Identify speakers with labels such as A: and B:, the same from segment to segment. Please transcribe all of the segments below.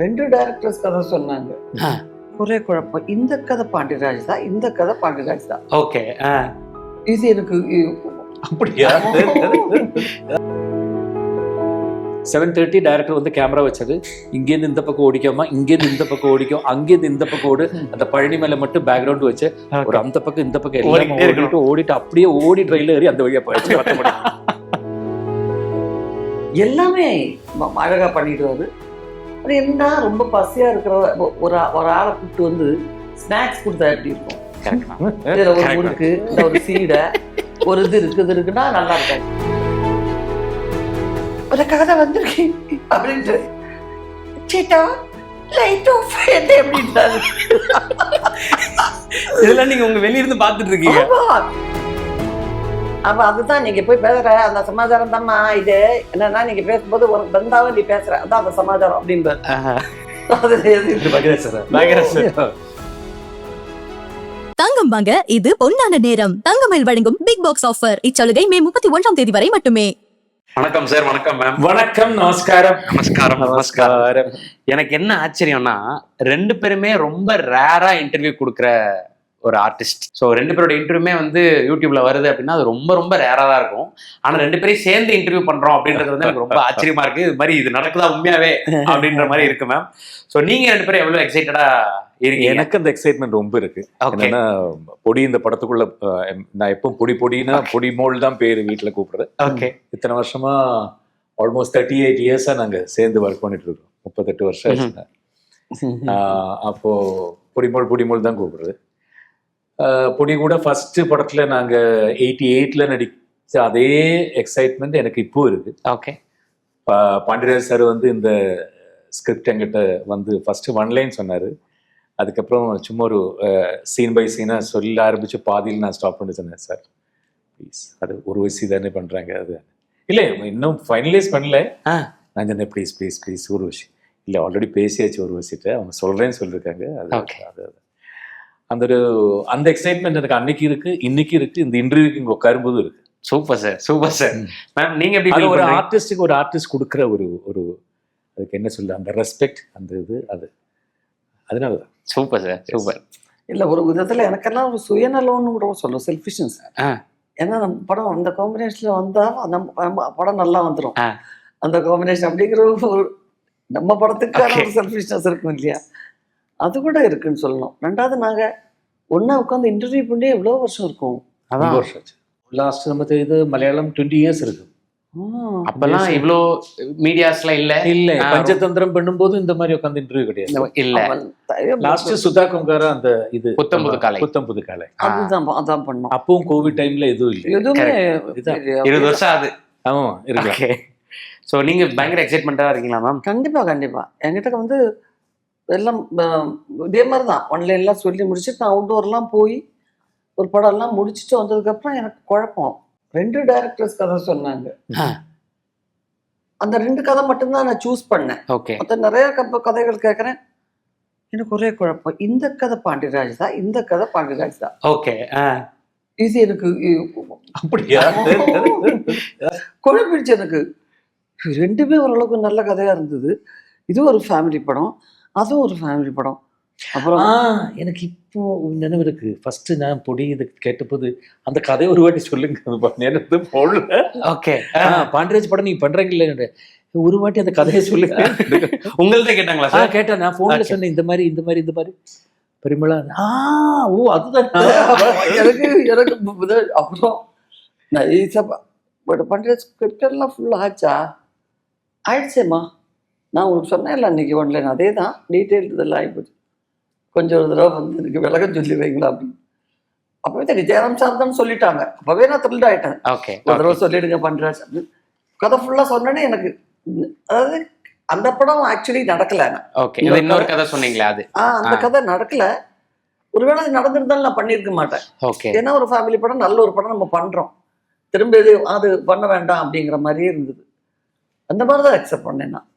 A: 2 directors கதை சொன்னாங்க. ஒரே குழப்பம். இந்த கதை பாண்டியராஜ் தான், இந்த கதை பாண்டியராஜ் தான்.
B: ஓகே.
A: இது எனக்கு
B: அப்படியா? 7:30 டைரக்டர் வந்து கேமரா வச்சது, இங்கேருந்து இந்த பக்கம் ஓடிக்காம இங்கேருந்து இந்த பக்கம் ஓடிக்கும், அங்கேருந்து இந்த பக்கம் ஓடு, அந்த பழனி மேல மட்டும் பேக்ரவுண்ட் வச்சு ஒரு அந்த பக்கம் இந்த பக்கம் எல்லாம் ஓடிட்டு அப்படியே ஓடி ட்ரெயில ஏறி அந்த வழியா போயிடுச்சு.
A: எல்லாமே அழகா பண்ணிடுவாரு. அது என்ன ரொம்ப பசியா இருக்கிற ஒரு ஆளை கூப்பிட்டு வந்து ஸ்நாக்ஸ் கொடுத்தா எப்படி இருக்கும்? இதுல ஒரு முறுக்கு, இந்த ஒரு சீடை, ஒரு இது இருக்குன்னா நல்லா இருக்காது. ஒரு கதை வந்திருக்கு அப்படின்ட்டு சீட்டா லைட் ஆஃப் அப்படின்ட்டாரு.
B: இதெல்லாம் நீங்க உங்க வெளியிருந்து பாத்துட்டு இருக்கீங்க.
A: அப்ப அதுதான் நீங்க போய் பேசுற அந்த சமாச்சாரம் தான்மா. இது என்னன்னா நீங்க பேசும்போது ஒரு பந்தாவை நீ பேசுற, அதான் அந்த சமாச்சாரம் அப்படின்னு.
C: தங்கம் வாங்க இது பொன்னான நேரம். தங்கமயில் வழங்கும் பிக் பாக்ஸ் ஆஃபர். இச்சலுகை மே 31ஆம் தேதி வரை மட்டுமே.
B: வணக்கம் சார். வணக்கம் மேம். வணக்கம். நமஸ்காரம். நமஸ்காரம். நமஸ்காரம். எனக்கு என்ன ஆச்சரியம்னா, 2 பேருமே ரொம்ப ரேரா இன்டர்வியூ கொடுக்குற ஒரு ஆர்டிஸ்ட். ஸோ 2 பேரோட இன்டர்வியூமே வந்து யூடியூப்ல வருது அப்படின்னா அது ரொம்ப ரொம்ப ரேரா தான் இருக்கும். ஆனா 2 பேரையும் சேர்ந்து இன்டர்வியூ பண்றோம் அப்படின்றது வந்து எனக்கு ரொம்ப ஆச்சரியமா இருக்கு. இது மாதிரி இது நடக்குதா உண்மையாவே அப்படின்ற மாதிரி இருக்கு மேம். ஸோ நீங்க 2 பேரும் எவ்வளவு எக்ஸைட்டடா இருக்கீங்க?
D: எனக்கு அந்த எக்ஸைட்மெண்ட் ரொம்ப இருக்கு. ஏன்னா பொடி இந்த படத்துக்குள்ள நான் எப்பவும் பொடினா பொடி மோல் தான் பேரு வீட்டுல கூப்பிடுறது.
B: ஓகே.
D: இத்தனை வருஷமா ஆல்மோஸ்ட் 38 இயர்ஸா நாங்க சேர்ந்து ஒர்க் பண்ணிட்டு இருக்கோம். 38 வருஷம். அப்போ பொடிமோல் தான் கூப்பிடுறது. பொடி கூட ஃபர்ஸ்ட் படத்துல நாங்க 88ல நடிச்ச அதே எக்ஸைட்மெண்ட் எனக்கு இப்போ இருக்கு.
B: ஓகே.
D: பாண்டியராஜ் சார் வந்து இந்த ஸ்கிரிப்ட் என்கிட்ட வந்து ஃபர்ஸ்ட் 1 லைன் சொன்னாரு. அதுக்கப்புறம் சும்மா ஒரு சீன் பை சீனா சொல்ல ஆரம்பிச்சு பாதியில் நான் ஸ்டாப் பண்ணி சொன்னேன், சார் ப்ளீஸ் அது ஒரு வயசு தானே பண்றாங்க, அது இல்லை இன்னும் ஃபைனலைஸ் பண்ணல. நான் சொன்னேன் ப்ளீஸ் ப்ளீஸ் ப்ளீஸ் ஒரு விஷயம் இல்லை, ஆல்ரெடி பேசியாச்சு ஒரு வயசிட்ட, அவங்க சொல்றேன்னு சொல்லியிருக்காங்க. அது அந்த எக்ஸைட்மெண்ட் எனக்கு அன்னைக்கு இருக்கு, இன்னைக்கு இருக்கு, இந்த இன்டர்வியூக்கு இங்க உட்காரும்போது இருக்கு.
B: Super sir. Super sir. Ma'am நீங்க எப்படி
D: ஒரு ஆர்டிஸ்டுக்கு ஒரு ஆர்டிஸ்ட் கொடுக்குற ஒரு அதுக்கு என்ன சொல்ல, அந்த ரெஸ்பெக்ட், அந்த இது, அதனாலதான்.
B: Super sir. சூப்பர்.
A: இல்ல ஒரு விதத்துல எனக்கெல்லாம் ஒரு சுயநலம்னு கூட சொல்லும், செல்ஃபிஷ்னஸ். ஏன்னா நம்ம படம் அந்த காம்பினேஷன்ல வந்தா நம்ம படம் நல்லா வந்துடும். அந்த காம்பினேஷன் அப்படிங்கிற ஒரு நம்ம படத்துக்கான ஒரு செல்ஃபிஷ்னஸ் இருக்கும் இல்லையா, அது கூட இருக்குன்னு சொல்லணும். 2வது நாங்க ஒன்னா உட்காந்து இன்டர்வியூ பண்ணி எவ்வளவு வருஷம் இருக்கும்.
D: அதான் வருஷம் ஆச்சு. லாஸ்ட் நம்ம இது மலையாளம் 20 இயர்ஸ் இருக்கு.
B: அப்பெல்லாம் இவ்வளோ மீடியாஸ்ல இல்ல
D: பஞ்சதந்திரம் பண்ணும்போது இந்த மாதிரி உட்காந்து இன்டர்வியூ கிடையாது.
B: இல்ல
D: லாஸ்ட் சுதா கொங்காரா அந்த இது
B: புத்தம் புது காலை
A: அதான் பண்ணோம்.
D: அப்பவும் கோவிட் டைம்ல எதுவும் இல்லை,
A: எதுவுமே
B: 20 வருஷம் ஆகுது.
D: ஆமா இருக்கு.
B: ஸோ நீங்க பயங்கர எக்ஸைட்மெண்டா இருக்கீங்களா மேம்?
A: கண்டிப்பா என்கிட்ட வந்து எல்லாம் இதே மாதிரி தான் ஆன்லைன்லாம் சொல்லி முடிச்சுட்டு நான் அவுட்டோர்லாம் போய் ஒரு படம்லாம் முடிச்சுட்டு வந்ததுக்கப்புறம் எனக்கு குழப்பம். 2 டைரக்டர்ஸ் கதை சொன்னாங்க. அந்த 2 கதை மட்டும்தான் நான் சூஸ் பண்ணேன்.
B: ஓகே.
A: மற்ற நிறைய கதைகள் கேட்குறேன், எனக்கு ஒரே குழப்பம். இந்த கதை பாண்டியராஜ் தான், இந்த கதை பாண்டியராஜ் தான்.
B: ஓகே.
A: இது எனக்கு
D: அப்படியா
A: குழப்பிடுச்சு. எனக்கு 2மே ஓரளவுக்கு நல்ல கதையா இருந்தது. இது ஒரு ஃபேமிலி படம், அதுவும் ஒரு ஃபேமிலி படம். அப்புறம்
D: எனக்கு இப்போ நினைவு இருக்கு, ஃபர்ஸ்ட் நான் பொடி இது கேட்டபோது அந்த கதையை ஒரு வாட்டி சொல்லுங்க நேரத்து போடல.
B: ஓகே.
D: பாண்டியராஜ் படம் நீங்க பண்றீங்கல்ல, ஒரு வாட்டி அந்த கதையை சொல்லுங்க.
B: உங்கள்ட்ட கேட்டாங்களா சார்?
D: கேட்டேன், நான் போன்ல சொன்னேன் இந்த மாதிரி பரிமளா. ஓ அதுதான்
A: எனக்கு அப்புறம் பண்ற ஸ்கிரிப்ட் எல்லாம் ஃபுல் ஆயிடுச்சேம்மா. நான் உங்களுக்கு சொன்னேன் இல்லை அன்னைக்கு ஒன்லைன், அதே தான் டீட்டெயில் இதெல்லாம் ஆகிப்போச்சு. கொஞ்சம் ஒரு தடவை வந்து எனக்கு விலகம் சொல்லி வைங்களா அப்படின்னு. அப்பவே எனக்கு ஜெயராம் சார் தான் சொல்லிட்டாங்க. அப்பவே நான் த்ரில்ட் ஆகிட்டேன்.
B: ஓகே.
A: ஒரு தடவை சொல்லிடுங்க பண்றாச்சு அப்படின்னு கதை ஃபுல்லாக சொன்னேன்னே எனக்கு. அதாவது அந்த படம் ஆக்சுவலி நடக்கல.
B: ஓகே. இன்னொரு கதை சொன்னீங்களா? அது
A: அந்த கதை நடக்கல. ஒருவேளை அது நடந்திருந்தாலும் நான் பண்ணியிருக்க மாட்டேன்.
B: ஓகே.
A: ஏன்னா ஒரு ஃபேமிலி படம், நல்ல ஒரு படம் நம்ம பண்றோம், திரும்ப இது அது பண்ண வேண்டாம் அப்படிங்கிற மாதிரியே இருந்தது. அந்த மாதிரி தான் அக்செப்ட் பண்ணேன் நான்.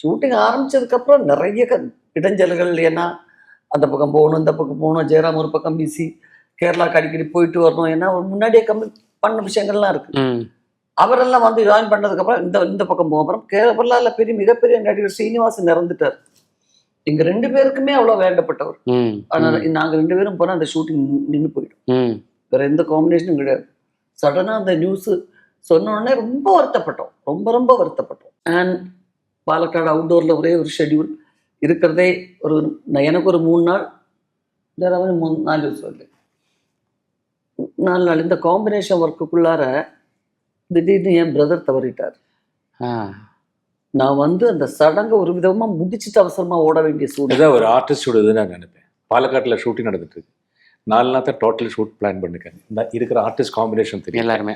A: ஷூட்டிங் ஆரம்பிச்சதுக்கப்புறம் நிறைய இடைஞ்சல்கள். ஏன்னா அந்த பக்கம் போகணும், இந்த பக்கம் போகணும், ஜெயராம் ஒரு பக்கம் பிசி, கேரளாக்கு அடிக்கடி போயிட்டு வரணும். ஏன்னா முன்னாடியே பண்ண விஷயங்கள்லாம் இருக்கு. அவரெல்லாம் வந்து ஜாயின் பண்ணதுக்கப்புறம் இந்த பக்கம் போகிறோம். கேரளாவில் மிகப்பெரிய நடிகர் ஸ்ரீனிவாசன் இறந்துட்டார். எங்க 2 பேருக்குமே அவ்வளவு வேண்டப்பட்டவர். அதனால நாங்க 2 பேரும் போனா அந்த ஷூட்டிங் நின்று போயிடும். வேற எந்த காம்பினேஷனும் கிடையாது. சடனா அந்த நியூஸ் சொன்ன உடனே ரொம்ப வருத்தப்பட்டோம், ரொம்ப வருத்தப்பட்டோம். அண்ட் பாலக்காடு அவுட்டோர்ல ஒரே ஒரு ஷெட்யூல் இருக்கிறதே எனக்கு ஒரு 3 நாள், வேற 4 வருஷம் இல்லை 4 நாள். இந்த காம்பினேஷன் ஒர்க்குள்ளார திடீர்னு என் பிரதர் தவறிட்டார். நான் வந்து அந்த சடங்கை ஒரு விதமா முடிச்சுட்டு அவசரமா ஓட வேண்டிய சூழ்நிலை.
D: ஒரு ஆர்டிஸ்டோட இது நான் நினைப்பேன். பாலக்காட்டில் ஷூட்டிங் நடந்துட்டு இருக்கு, 4 நாள் தான் டோட்டல் ஷூட் பிளான் பண்ணிருக்காங்க. இந்த இருக்கிற ஆர்டிஸ்ட் காம்பினேஷன் தெரியும் எல்லாருமே.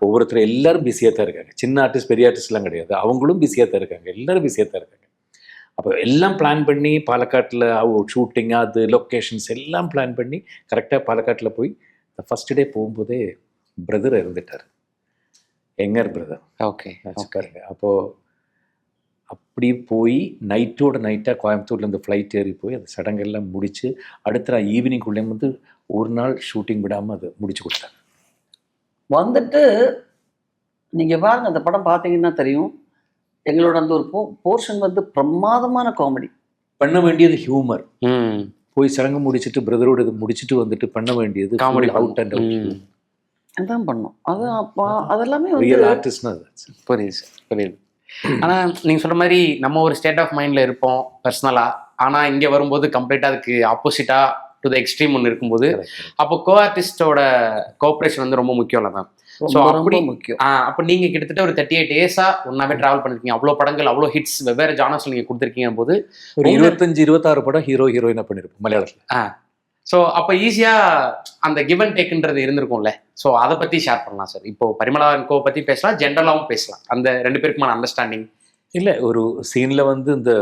D: ஒவ்வொருத்தரும் எல்லாரும் பிஸியாக தான் இருக்காங்க. சின்ன ஆர்டிஸ்ட் பெரிய ஆர்டிஸ்ட்லாம் கிடையாது, அவங்களும் பிஸியாக தான் இருக்காங்க, எல்லாரும் பிஸியாக தான் இருக்காங்க. அப்போ எல்லாம் பிளான் பண்ணி பாலக்காட்டில் ஷூட்டிங் அது லொக்கேஷன்ஸ் எல்லாம் பிளான் பண்ணி கரெக்டாக பாலக்காட்டில் போய் ஃபர்ஸ்ட் டே போகும்போதே பிரதர் இருந்துட்டார், எங்கர் பிரதர்.
B: ஓகே
D: பாருங்க. அப்போது அப்படி போய் நைட்டோட நைட்டாக கோயம்புத்தூர்லேருந்து ஃப்ளைட் ஏறி போய் அந்த சடங்கெல்லாம் முடித்து அடுத்த நாள் ஈவினிங்குள்ளே வந்து ஒரு நாள் ஷூட்டிங் விடாமல் அதை முடிச்சு கொடுத்தாங்க.
A: வந்துட்டு நீங்கள் பாருங்க, அந்த படம் பார்த்தீங்கன்னா தெரியும், எங்களோட அந்த ஒரு போர்ஷன் வந்து பிரமாதமான காமெடி.
D: பண்ண வேண்டியது ஹியூமர். போய் சடங்கு முடிச்சுட்டு பிரதரோட இது முடிச்சுட்டு வந்துட்டு பண்ண வேண்டியது காமெடி. அவுட் அண்ட் அவுட்
A: அதான் பண்ணோம். அது அப்போ அதெல்லாமே
D: ரியல் ஆர்டிஸ்ட்னா
B: புரியுது சார், புரியுது. ஆனால் நீங்கள் சொல்கிற மாதிரி நம்ம ஒரு ஸ்டேட் ஆஃப் மைண்டில் இருப்போம் பர்சனலாக, ஆனால் இங்கே வரும்போது கம்ப்ளீட்டாக அதுக்கு ஆப்போசிட்டாக டு த எக்ஸ்ட்ரீம் ஒன்று இருக்கும்போது அப்போ கோ ஆர்டிஸ்டோட கோஆப்ரேஷன் வந்து ரொம்ப முக்கியம் இல்லை மேம். ஸோ அப்படி முக்கியம். அப்போ நீங்கள் கிட்டத்தட்ட ஒரு 38 டேஸாக ஒன்றாவே ட்ராவல் பண்ணிருக்கீங்க, அவ்வளோ படங்கள், அவ்வளோ ஹிட்ஸ், வெவ்வேறு ஜானர்ஸ் நீங்கள் கொடுத்துருக்கீங்க போது
D: ஒரு 25-26 படம் ஹீரோயினாக பண்ணியிருப்போம் மலையாளத்தில்.
B: ஸோ அப்போ ஈஸியாக அந்த கிவ் அண்ட் டேக்குன்றது இருந்திருக்கும்ல. ஸோ அதை பற்றி ஷேர் பண்ணலாம் சார். இப்போ பரிமளா கோ பற்றி பேசலாம், ஜென்ரலாகவும் பேசலாம், அந்த 2 பேருக்குமான அண்டர்ஸ்டாண்டிங்.
D: இல்லை, ஒரு சீனில் வந்து இந்த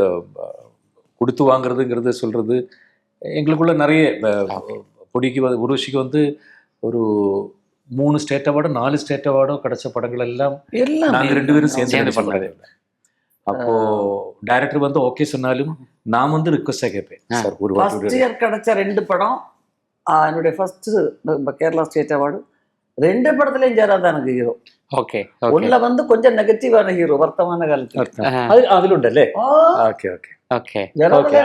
D: கொடுத்து வாங்குறதுங்கிறது சொல்கிறது எங்களுக்குள்ள நிறைய பொடிக்கு உருவசிக்கு வந்து ஒரு 3 ஸ்டேட் அவார்டோ 4 ஸ்டேட் அவார்டோ கிடைச்ச படங்கள் எல்லாம் நாங்கள் 2 பேரும் சேர்ந்து பண்ணாங்க. அப்போ டைரக்டர் வந்து ஓகே சொன்னாலும் நான் வந்து ரிக்வஸ்டாக கேட்பேன் சார். ஒரு
A: ஃபர்ஸ்ட் இயர் கிடைச்ச 2 படம் என்னுடைய ஃபர்ஸ்ட் கேரளா ஸ்டேட் அவார்டு, 2 படத்துலயும் ஜெயராம் எனக்கு ஹீரோ.
B: ஓகே,
A: ஒன்ல வந்து கொஞ்சம் நெகட்டிவான ஹீரோ വർത്തമാന കാലത്ത്
D: അതിലുണ്ടല്ലേ. ഓക്കെ ഓക്കെ
B: ஓகே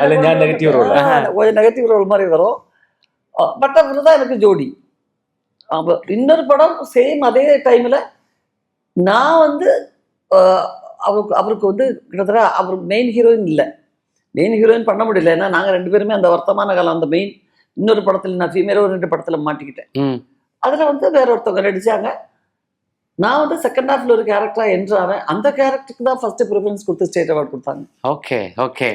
D: അല്ല ഞാൻ നെഗറ്റീവ് റോൾ
A: கொஞ்சம் நெகட்டிவ் ரோல் மாதிரி வரும். பட் அவர் தான் எனக்கு ஜோடி. அப்போ இன்னொரு படம் சேம் அதே டைம்ல நான் வந்து அவருக்கு வந்து கிட்டத்தட்ட அவருக்கு மெயின் ஹீரோயின் இல்லை, மெயின் ஹீரோயின் பண்ண முடியல. ஏன்னா நாங்கள் 2 பேருமே அந்த வர்த்தமான காலம் அந்த மெயின் இன்னொரு படத்தில் நான் ஃபீமேலோ 2 படத்தில் மாட்டிக்கிட்டேன். அதில் வந்து வேற ஒருத்தவங்க நடிச்சாங்க. நான் வந்து செகண்ட் ஹாஃப்ல ஒரு கேரக்டரா என்ட்ராவேன். அந்த கேரக்டருக்கு தான் ஃபர்ஸ்ட் ப்ரிஃபரன்ஸ் கொடுத்து ஸ்டேட் அவார்டு கொடுத்தாங்க.
B: Okay okay.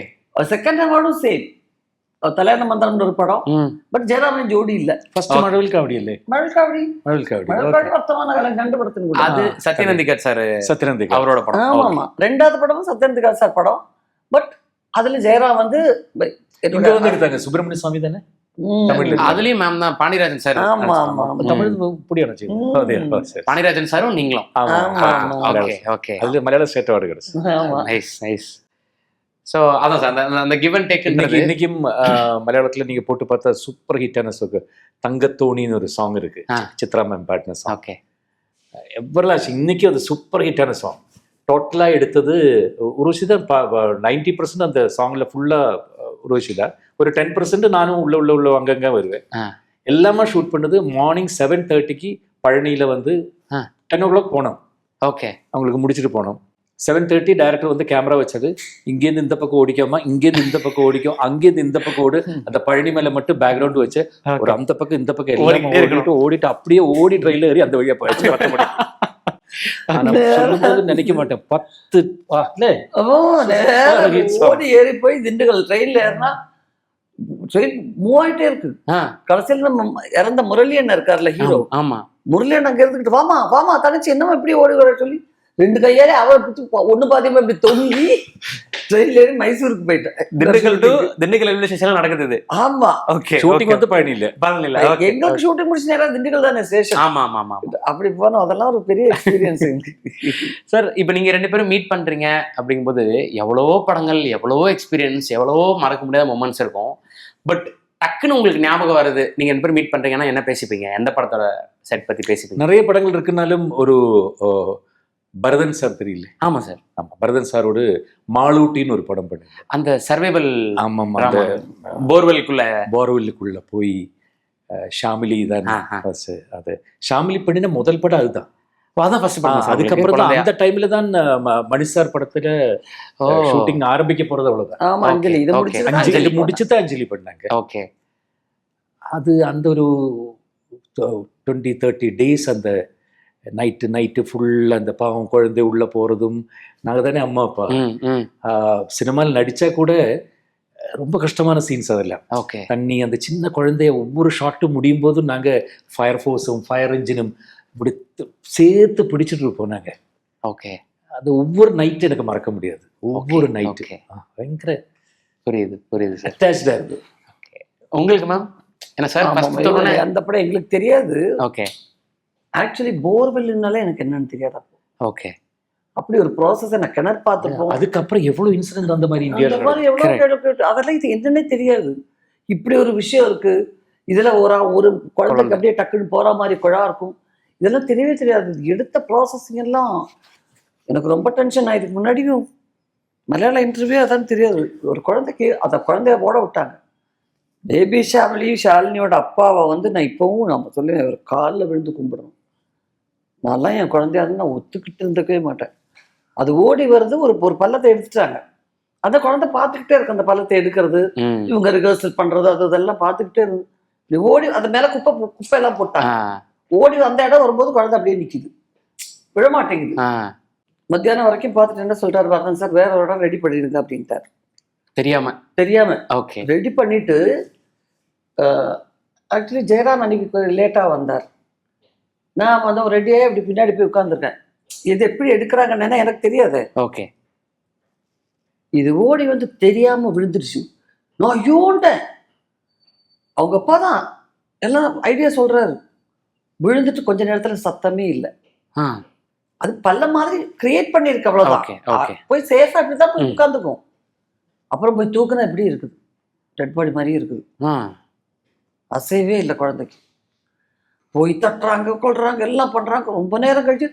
A: செகண்ட் அவார்டும் சேம் கல்யாண மந்திரம்னு ஒரு படம். பட் ஜெயராமன் ஜோடி இல்ல.
D: ஃபர்ஸ்ட் மழவில் காவடி இல்ல,
A: மழவில் காவடி வர்த்தமான காலம் 2 படத்துக்கு
B: அது சத்யநந்திகாட் சார், சத்யநந்திகா அவரோட படம்.
A: ஆமா, 2வது படமும் சத்யநந்திகாட் சார் படம். பட் அதுல ஜெயராம் வந்து
D: இங்க வந்து எடுத்தாங்க. சுப்பிரமணிய சுவாமி தானே
B: அதுலயும் மேம் தான், பாண்டியராஜன் சார்.
A: ஆமா ஆமா,
D: தமிழ் புடியாச்சு.
B: பாண்டியராஜன் சாரும் நீங்களும். Okay okay.
D: அதுல மலையாள ஸ்டேட் அவார்டு கிடைச்சு.
B: Nice nice. ஸோ அதான் சார் அந்த கிவ் அண்ட் டேக்ன்றது
D: இன்னைக்கும் மலையாளத்துல நீங்க போட்டு பார்த்தா சூப்பர் ஹிட்டான சாங் தங்கத்தோணின்னு ஒரு சாங் இருக்கு, சித்ரா மேம் பாடின சாங்.
B: ஓகே,
D: எவ்வளவு இன்னைக்கும் அது சூப்பர் ஹிட்டான சாங். டோட்டலா எடுத்தது உருவசி தான். 90% அந்த சாங்ல ஃபுல்லா உருவசி தான். ஒரு 10% நானும் உள்ள அங்கங்க வருவேன். எல்லாமே ஷூட் பண்ணது மார்னிங் 7:30க்கு பழனியில வந்து 10 o'clock போனோம்.
B: ஓகே,
D: அவங்களுக்கு முடிச்சுட்டு போனோம். 7:30 டைரக்டர் வந்து கேமரா வச்சது இங்கேருந்து இந்த பக்கம் ஓடிக்காம இங்கேருந்து இந்த பக்கம் ஓடிக்கும், அங்கேருந்து இந்த பக்கம் ஓடு. அந்த பழனி மேல மட்டும் பேக்ரவுண்ட் வச்சு ஒரு அந்த பக்கம் இந்த பக்கம் எல்லாம் ஓடிட்டு அப்படியே ஓடி ட்ரெயின்ல ஏறி அந்த வழியா போயிடுச்சு. 10 மணிக்கு சொல்லும்போது நினைக்க மாட்டேன். 10
A: ஓடி ஏறி போய் திண்டுக்கல் ட்ரெயின்ல ஏறினா ட்ரெயின் மூவ் ஆயிட்டே இருக்கு. கடைசியில் நம்ம இறந்த முரளியண்ணன் இருக்காருல்ல ஹீரோ,
B: ஆமா,
A: முரளியண்ணன் அங்க இருந்துக்கிட்டு வாமா தங்கச்சி என்னமா இப்படி ஓடி வர சொல்லி 2 கையாலே அவர் ஒண்ணு பாத்தியமா இப்படி தொங்கி ட்ரெயின்ல ஏறி மைசூருக்கு போயிட்டேன்.
B: திண்டுக்கல் ரயில்வே ஸ்டேஷன்ல நடக்குது.
A: ஆமா,
B: ஓகே.
D: ஷூட்டிங் வந்து பழனி இல்ல,
A: எங்களுக்கு ஷூட்டிங் முடிச்சு நேரம் திண்டுக்கல் தானே ஸ்டேஷன்.
B: ஆமா ஆமா ஆமா.
A: அப்படி போனோம். அதெல்லாம் ஒரு பெரிய எக்ஸ்பீரியன்ஸ்.
B: சார், இப்போ நீங்க 2 பேரும் மீட் பண்றீங்க அப்படிங்கும்போது எவ்வளவோ படங்கள், எவ்வளவோ எக்ஸ்பீரியன்ஸ், எவ்வளவோ மறக்க முடியாத மொமெண்ட்ஸ் இருக்கும். பட் டக்குன்னு உங்களுக்கு ஞாபகம் வருது, நீங்க 2 பேரும் மீட் பண்றீங்கன்னா என்ன பேசிப்பீங்க? எந்த படத்தோட செட் பத்தி பேசிப்பீங்க?
D: நிறைய படங்கள் இருக்குனாலும் ஒரு பரதன் சார் தெரியல?
B: ஆமா சார்.
D: ஆமா, பரதன் சாரோடு மாலூட்டின்னு ஒரு படம் பண்ணேன்.
B: அந்த சர்வைவல்.
D: ஆமாம், அந்த போர்வெல்லுக்குள்ள போய் ஷாமிலி தான் ஃபர்ஸ்ட். அது ஷாமிலி பண்ணின முதல் படம் அதுதான்.
B: அதான் ஃபர்ஸ்ட் படம்.
D: அதுக்கப்புறம் தான் அந்த டைம்ல தான் மணி சார் படத்துல ஷூட்டிங் ஆரம்பிக்க போறது. அவ்வளவுதான்.
A: ஆமா, அஞ்சலி இது
D: அஞ்சலி முடிச்சுதான் அஞ்சலி பண்ணாங்க.
B: ஓகே.
D: அது அந்த ஒரு 20-30 டேஸ் அந்த நைட்டு ஃபுல் அந்த பாவம் குழந்தை உள்ள போறதும். நாங்க தானே அம்மா அப்பா. சினிமாவில் நடிச்சா கூட ரொம்ப கஷ்டமான சீன்ஸ் அதெல்லாம்.
B: ஓகே.
D: தண்ணி, அந்த சின்ன குழந்தைய ஒவ்வொரு ஷாட்டும் முடியும் போதும் நாங்க ஃபயர் ஃபோர்ஸும் ஃபயர் இன்ஜினும் இப்படி சேர்த்து பிடிச்சிட்டு இருப்போம் நாங்க.
B: ஓகே.
D: அது ஒவ்வொரு நைட்டு எனக்கு மறக்க முடியாது. ஒவ்வொரு நைட்டு பயங்கர
B: புரியுது சார்.
D: அட்டாச்சா இருக்கு.
B: உங்களுக்கு மேம் என்ன சார்?
A: அந்த படம் எங்களுக்கு தெரியாது.
B: ஓகே.
A: ஆக்சுவலி போர்வெல்னாலே எனக்கு என்னன்னு தெரியாது.
B: ஓகே.
A: அப்படி ஒரு ப்ராசஸ் நான் கிணறு பார்த்துப்போம்.
D: அதுக்கப்புறம் எவ்வளவு இன்சிடென்ட் அந்த மாதிரி
A: அதெல்லாம் இது என்னன்னே தெரியாது. இப்படி ஒரு விஷயம் இருக்கு, இதுல ஒரு குழந்தைக்கு அப்படியே டக்குன்னு போற மாதிரி குழா இருக்கும், இதெல்லாம் தெரியவே தெரியாது. எடுத்த ப்ராசஸிங் எல்லாம் எனக்கு ரொம்ப டென்ஷன் ஆயிடுச்சு. முன்னாடியும் மலையாள இன்டர்வியூ அதான் தெரியாது. ஒரு குழந்தைக்கு அந்த குழந்தைய போட விட்டாங்க. பேபி ஷாலினியோட அப்பாவை நான் இப்பவும் நம்ம சொல்லுவேன், ஒரு காலில் விழுந்து கும்பிடணும். நான்லாம் என் குழந்தையா இருந்து நான் ஒத்துக்கிட்டு இருந்துக்கவே மாட்டேன். அது ஓடி வருது, ஒரு பள்ளத்தை எடுத்துட்டாங்க. அந்த குழந்தை பார்த்துக்கிட்டே இருக்கு அந்த பள்ளத்தை எடுக்கிறது, இவங்க ரிஹர்சல் பண்றது, அது இதெல்லாம் பார்த்துக்கிட்டே இருக்கு. ஓடி அந்த மேல குப்பை எல்லாம் போட்டாங்க. ஓடி அந்த இடம் வரும்போது குழந்தை அப்படியே நிக்குது, விழமாட்டேங்குது. மத்தியானம் வரைக்கும் பார்த்துட்டு என்ன சொல்லிட்டாரு, வரேன் சார் வேற ஒரு இடம் ரெடி பண்ணிடுங்க அப்படின்ட்டார். தெரியாம
B: ஓகே
A: ரெடி பண்ணிட்டு ஆக்சுவலி ஜெயராம் அன்னைக்கு லேட்டா வந்தார். நான் ரெடியாகி இப்படி பின்னாடி போய் உட்காந்துருக்கேன். இது எப்படி எடுக்கிறாங்கன்னு எனக்கு தெரியாது.
B: ஓகே.
A: இது ஓடி தெரியாம விழுந்துருச்சு. நான் யோன்ட்டேன். அவங்க அப்பா தான் எல்லாம் ஐடியா சொல்றாரு. விழுந்துட்டு கொஞ்ச நேரத்துல சத்தமே இல்லை. அது பல்ல மாதிரி கிரியேட் பண்ணிருக்கு, அவ்வளவுதான். போய் சேஃபா இப்படிதான் போய் உட்காந்துக்கும். அப்புறம் போய் தூக்குனா எப்படி இருக்குது, டெட் பாடி மாதிரியே இருக்குது. அசைவே இல்லை குழந்தைக்கு. போய் தட்டுறாங்க, கொள்றாங்க, எல்லாம் பண்றாங்க. ரொம்ப நேரம் கழிச்சு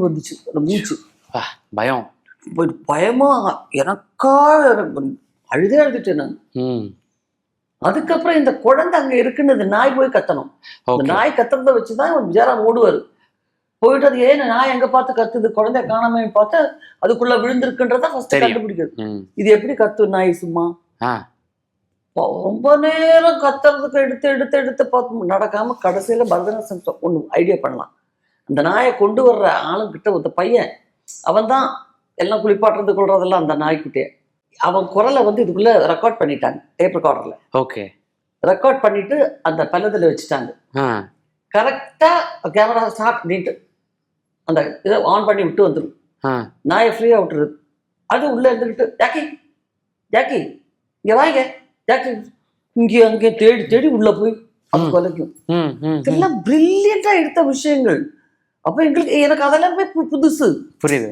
A: வந்துச்சு அந்த மூச்சு.
B: பயம்
A: பயமா எனக்கா அழுதுட்டேன் நான். அதுக்கப்புறம் இந்த குழந்தை அங்க இருக்குன்னு நாய் போய் கத்தணும். இந்த நாய் கத்துறத வச்சுதான் விஜயராம் ஓடுவாரு. போயிட்டு அது ஏன் நாய் எங்க பார்த்து கத்துது, குழந்தைய காணாம பார்த்தா அதுக்குள்ள விழுந்திருக்குன்றத ஃபர்ஸ்ட் கண்டுபிடிக்கிறது. இது எப்படி கத்து நாய் சும்மா? ரொம்ப நேரம் கத்துறதுக்கு எடுத்து பார்த்து நடக்காம கடைசியில பரதநாசன் ஒண்ணு ஐடியா பண்ணலாம். அந்த நாயை கொண்டு வர்ற ஆளுங்கிட்ட ஒரு பையன், அவன் தான் எல்லாம் குளிப்பாட்டுறது கொள்றதெல்லாம் அந்த நாய்க்குட்டிய. அவன் குரலை இதுக்குள்ள ரெக்கார்ட் பண்ணிட்டாங்க டேப் ரெக்கார்டர்ல.
B: ஓகே.
A: ரெக்கார்ட் பண்ணிட்டு அந்த பள்ளத்துல வச்சுட்டாங்க. கரெக்டா கேமரா ஸ்டார்ட் பண்ணிட்டு அந்த இதை ஆன் பண்ணி விட்டு வந்துடும். நாயை ஃப்ரீயா விட்டுருது. அது உள்ள இருந்துக்கிட்டு ஜாக்கி ஜாக்கி இங்க வாங்க ஜாக்கி, இங்கே அங்கே தேடி தேடி உள்ள போய் அது கொலைக்கும். இதெல்லாம் பிரில்லியண்டா எடுத்த விஷயங்கள். அப்ப எனக்கு அதெல்லாமே புதுசு.
B: புரியுது.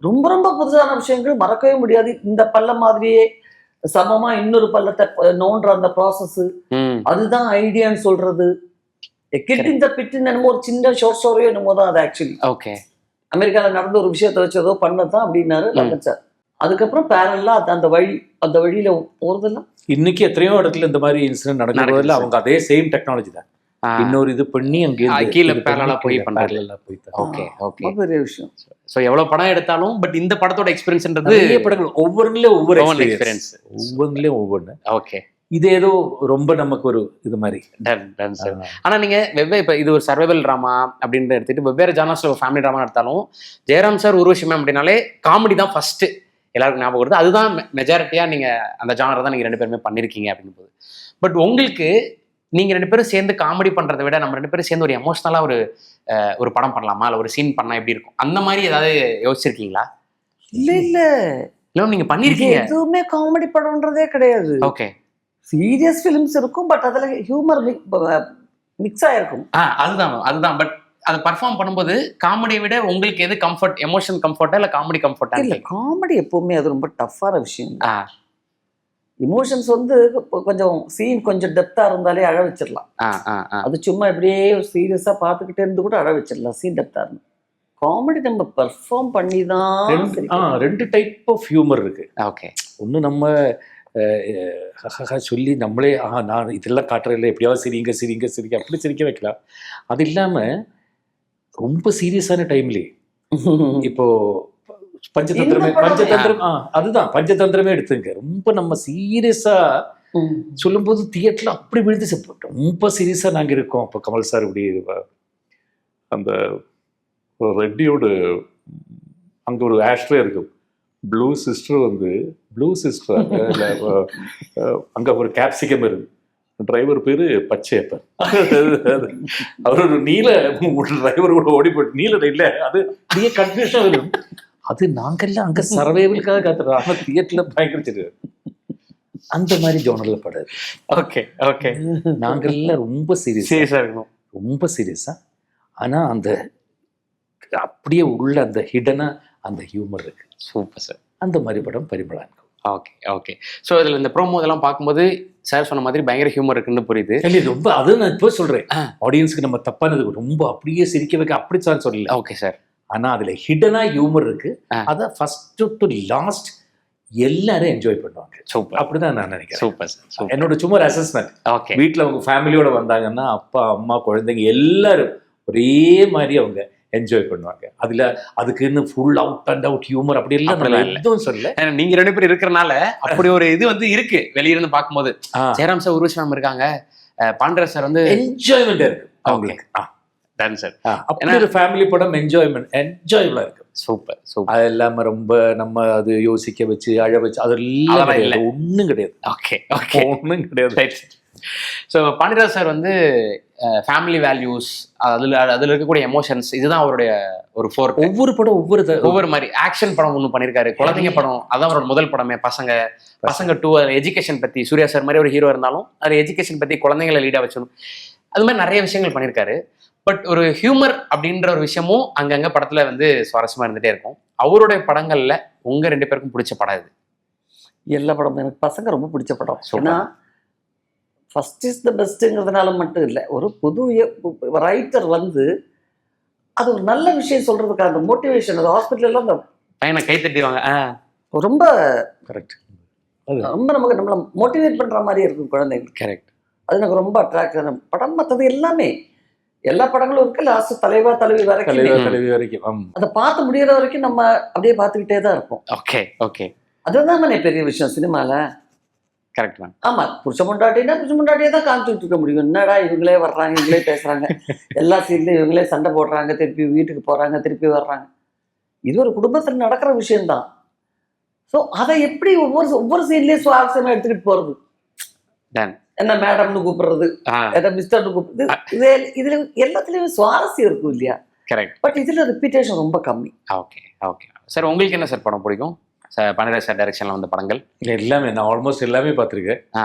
A: ரொம்ப ரொம்ப புதுசான விஷயங்கள், மறக்கவே முடியாது. இந்த பள்ளம் மாதிரியே சமமா இன்னொரு பள்ளத்தை நோன்ற அந்த ப்ராசஸ், அதுதான் ஐடியான்னு சொல்றது. கிட்டின் த பிட்டின் என்னமோ ஒரு சின்ன ஷோர் ஸ்டோரியோ என்னமோ தான் அது. ஆக்சுவலி
B: ஓகே,
A: அமெரிக்காவில் நடந்த ஒரு விஷயத்தை வச்சு ஏதோ பண்ணதான் அப்படின்னாரு சார். அதுக்கப்புறம் பேரலா அந்த வழியில போறதெல்லாம்
D: இன்னைக்கு எத்தனையோ இடத்துல இந்த மாதிரி இன்சிடென்ட் நடக்கிறதுல அவங்க அதே சேம் டெக்னாலஜி தான் இன்னொரு இது பண்ணி அங்கே
B: கீழே பேரலா போய் பண்றாரு.
A: ஓகே ஓகே, பெரிய விஷயம்.
B: ஸோ எவ்வளவு படம் எடுத்தாலும் பட் இந்த படத்தோட எக்ஸ்பீரியன்ஸ்ன்றது
D: நிறைய படங்கள் ஒவ்வொன்றுலயும் ஒவ்வொரு
B: எக்ஸ்பீரியன்ஸ்,
D: ஒவ்வொன்றுலயும் ஒவ்வொன்று.
B: ஓகே,
D: இது ஏதோ ரொம்ப நமக்கு ஒரு இது மாதிரி.
B: ஆனா நீங்க வெவ்வேறு இப்ப இது ஒரு சர்வைவல் ட்ராமா அப்படின்னு எடுத்துட்டு வெவ்வேறு ஜானர்ஸ்ல ஒரு ஃபேமிலி ட்ராமா எடுத்தாலும் ஜெயராம் சார் உருவசி மேம் அப்படின்னாலே காமெடி தான் ஃபர்ஸ்ட் எல்லாருக்கும் ஞாபகம் வருது. அதுதான் மெஜாரிட்டியா நீங்க அந்த ஜானர் தான் நீங்க ரெண்டு பேருமே பண்ணிருக்கீங்க அப்படின்னு போது. பட் உங்களுக்கு நீங்க ரெண்டு பேரும் சேர்ந்து காமெடி பண்றதை விட நம்ம ரெண்டு பேரும் சேர்ந்து ஒரு எமோஷனலா ஒரு படம் பண்ணலாமா, இல்ல ஒரு சீன் பண்ணா எப்படி இருக்கும், அந்த மாதிரி ஏதாவது யோசிச்சிருக்கீங்களா? இல்ல நீங்க பண்ணிருக்கீங்க.
A: எதுவுமே காமெடி படம்ன்றதே கிடையாது.
B: ஓகே,
A: சீரியஸ் ஃபிலிம்ஸ் இருக்கும், பட் அதுல ஹியூமர் மிக்ஸ் ஆயிருக்கும்.
B: அதுதான் பட் அதை பர்ஃபார்ம் பண்ணும்போது காமெடியை விட உங்களுக்கு எது கம்ஃபர்ட், எமோஷன் கம்ஃபர்ட்டா இல்ல காமெடி கம்ஃபர்ட்டா?
A: இல்ல, காமெடி எப்பவுமே அது ரொம்ப டஃப்பான விஷயம். இமோஷன்ஸ் கொஞ்சம் சீன் கொஞ்சம் டெப்தா இருந்தாலே அழ வச்சிடலாம். அது சும்மா இப்படியே சீரியஸா பார்த்துக்கிட்டே இருந்து கூட அழ வச்சிடலாம் சீன் டெப்தா இருந்து. காமெடி நம்ம பெர்ஃபார்ம் பண்ணி தான்
D: ரெண்டு டைப் ஆஃப் ஹியூமர் இருக்கு.
B: ஓகே,
D: ஒன்று நம்ம சொல்லி நம்மளே நான் இதெல்லாம் காட்டுறதில்ல, எப்படியாவது சிரிங்க சிரிங்க சிரிங்க அப்படி சிரிக்க வைக்கலாம். அது இல்லாமல் ரொம்ப சீரியஸான டைம்லேயே இப்போ பஞ்சதந்திரம் அதுதான் பஞ்சதந்திரமே எடுத்துங்க. ரொம்ப நம்ம சீரியஸா சொல்லும்போது தியேட்டர்ல அப்படி விழுந்து ரொம்ப சீரியஸா நாங்க இருக்கோம். அப்போ கமல் சார் இப்படி அந்த ரெட்டியோட அங்க ஒரு ஆஷ்ட்ரே இருக்கு, ப்ளூ சிஸ்டர் அங்க ஒரு கேப்சிகம் இருக்கு, டிரைவர் பேரு பச்சையப்பன். அவர் ஒரு நீல டிரைவர் கூட ஓடி போட்டு நீல இல்ல, அது பெரிய கன்ஃபியூஷன் வரும். அது நாங்கெல்லாம் அங்க சர்வைவலுக்காக காத்துறோம், ஆனா தியேட்டர்ல பயங்கரிச்சிரு அந்த மாதிரி ஜோனர்ல படாது.
B: ஓகே ஓகே,
D: நாங்கெல்லாம் ரொம்ப
B: சீரியஸா இருக்கணும்,
D: ரொம்ப சீரியஸா. ஆனா அந்த அப்படியே உள்ள அந்த ஹிடனா அந்த ஹியூமர் இருக்கு.
B: Super sir.
D: அந்த மாதிரி படம் பரிமளா.
B: Okay okay. ஸோ இதில் இந்த ப்ரோமோ இதெல்லாம் பார்க்கும்போது சார் சொன்ன மாதிரி பயங்கர ஹியூமர் இருக்குன்னு புரியுது.
D: இல்லை ரொம்ப அது நான் இப்போ சொல்கிறேன், ஆடியன்ஸுக்கு நம்ம தப்பானது ரொம்ப அப்படியே சிரிக்க வைக்க அப்படி சார் சொல்லல.
B: Okay sir.
D: ஆனால் அதில் ஹிடனா ஹியூமர் இருக்கு, அதை ஃபர்ஸ்ட் டு லாஸ்ட் எல்லாரும் என்ஜாய் பண்ணுவாங்க.
B: சூப்பர்,
D: அப்படிதான் நான் நினைக்கிறேன்.
B: Super sir.
D: என்னோட சும்மா அசஸ்மெண்ட்.
B: ஓகே,
D: வீட்டில் அவங்க ஃபேமிலியோட வந்தாங்கன்னா அப்பா அம்மா குழந்தைங்க எல்லாரும் ஒரே மாதிரி அவங்க என்ஜாய் பண்ணுவாங்க. அதுல அதுக்குன்னு full out and out humour அப்படி எல்லாம் எதுவும் சொல்ல.
B: நீங்க 2 பேர் இருக்கிறனால அப்படி ஒரு இது வந்து இருக்கு வெளியிருந்து பார்க்கும்போது. ஜெயராம் சார் உருவசிராம் இருக்காங்க, பாண்டரஸ் சார் வந்து
D: என்ஜாய்மெண்ட் இருக்கு அவங்களுக்கு.
B: சார்
D: அப்படி ஒரு ஃபேமிலி படம் என்ஜாயபிளா இருக்கு.
B: Super super.
D: அது இல்லாம ரொம்ப நம்ம அது யோசிக்க வச்சு அழ வச்சு அதெல்லாம் ஒன்றும் கிடையாது.
B: ஓகே ஓகே, ஒன்றும் கிடையாது. ஸோ பாண்டியராஜ் சார் வந்து ஃபேமிலி வேல்யூஸ், அதில் இருக்கக்கூடிய எமோஷன்ஸ், இதுதான் அவருடைய ஒரு ஃபோர்.
D: ஒவ்வொரு படம் ஒவ்வொரு
B: மாதிரி ஆக்ஷன் படம் ஒன்று பண்ணியிருக்காரு, குழந்தைங்க படம், அதான் அவரோட முதல் படமே. பசங்க 2 எஜுகேஷன் பற்றி, சூர்யா சார் மாதிரி ஒரு ஹீரோ இருந்தாலும் அது எஜுகேஷன் பற்றி குழந்தைங்களை லீடாக வச்சணும். அது மாதிரி நிறைய விஷயங்கள் பண்ணியிருக்காரு. பட் ஒரு ஹியூமர் அப்படின்ற ஒரு விஷயமும் அங்கங்கே படத்தில் வந்து சுவாரஸ்யமாக இருந்துகிட்டே இருக்கும். அவருடைய படங்களில் உங்கள் 2 பேருக்கும் பிடிச்ச படம் இது?
A: எல்லா படமும் எனக்கு பசங்க ரொம்ப பிடிச்ச படம். ஏன்னா ஃபர்ஸ்ட் இஸ் த பெஸ்ட்டுங்கிறதுனால மட்டும் இல்லை, ஒரு புது ரைட்டர் வந்து அது ஒரு நல்ல விஷயம் சொல்றதுக்காக அந்த மோட்டிவேஷன், அது ஹாஸ்பிட்டல்லாம் அந்த
B: பையனை கை தட்டிடுவாங்க,
A: ரொம்ப
D: கரெக்ட்,
A: ரொம்ப நமக்கு நம்மளை மோட்டிவேட் பண்ற மாதிரி இருக்கும் குழந்தைங்க.
B: கரெக்ட்.
A: அது எனக்கு ரொம்ப அட்ராக்டான படம். மற்றது எல்லாமே எல்லா படங்களும் இருக்கு, லாஸ்ட் தலைவா தலைவி வரைக்கும் அதை பார்த்து முடியற வரைக்கும் நம்ம அப்படியே பார்த்துக்கிட்டே தான் இருப்போம்.
B: ஓகே ஓகே,
A: அதுதான் பெரிய விஷயம் சினிமால.
B: Correct ma'am.
A: ஆமா, புருஷ முண்டாட்டியே தான் காமிச்சுட்டு இருக்க முடியும். என்னடா இவங்களே வர்றாங்க, இவங்களே பேசுறாங்க, எல்லா சீன்லையும் இவங்களே சண்டை போடுறாங்க, திருப்பி வீட்டுக்கு போறாங்க, திருப்பி வர்றாங்க. இது ஒரு குடும்பத்தில் நடக்கிற விஷயம்தான். ஸோ அதை எப்படி ஒவ்வொரு சீன்லயும் சுவாரஸ்யமா எடுத்துக்கிட்டு போறது, என்ன மேடம்னு கூப்பிடுறது, மிஸ்டர்னு கூப்பிடுறது, இதுல எல்லாத்துலயும் சுவாரஸ்யம் இருக்கும் இல்லையா?
B: கரெக்ட்.
A: பட் இதுல ரிப்பீட்டேஷன் ரொம்ப கம்மி.
B: Okay okay sir. உங்களுக்கு என்ன சார் படம் பிடிக்கும்? பாண்டியராஜ் சார் டைரக்ஷன்ல வந்த படங்கள்
D: எல்லாமே நான் ஆல்மோஸ்ட் எல்லாமே பார்த்துருக்கேன்.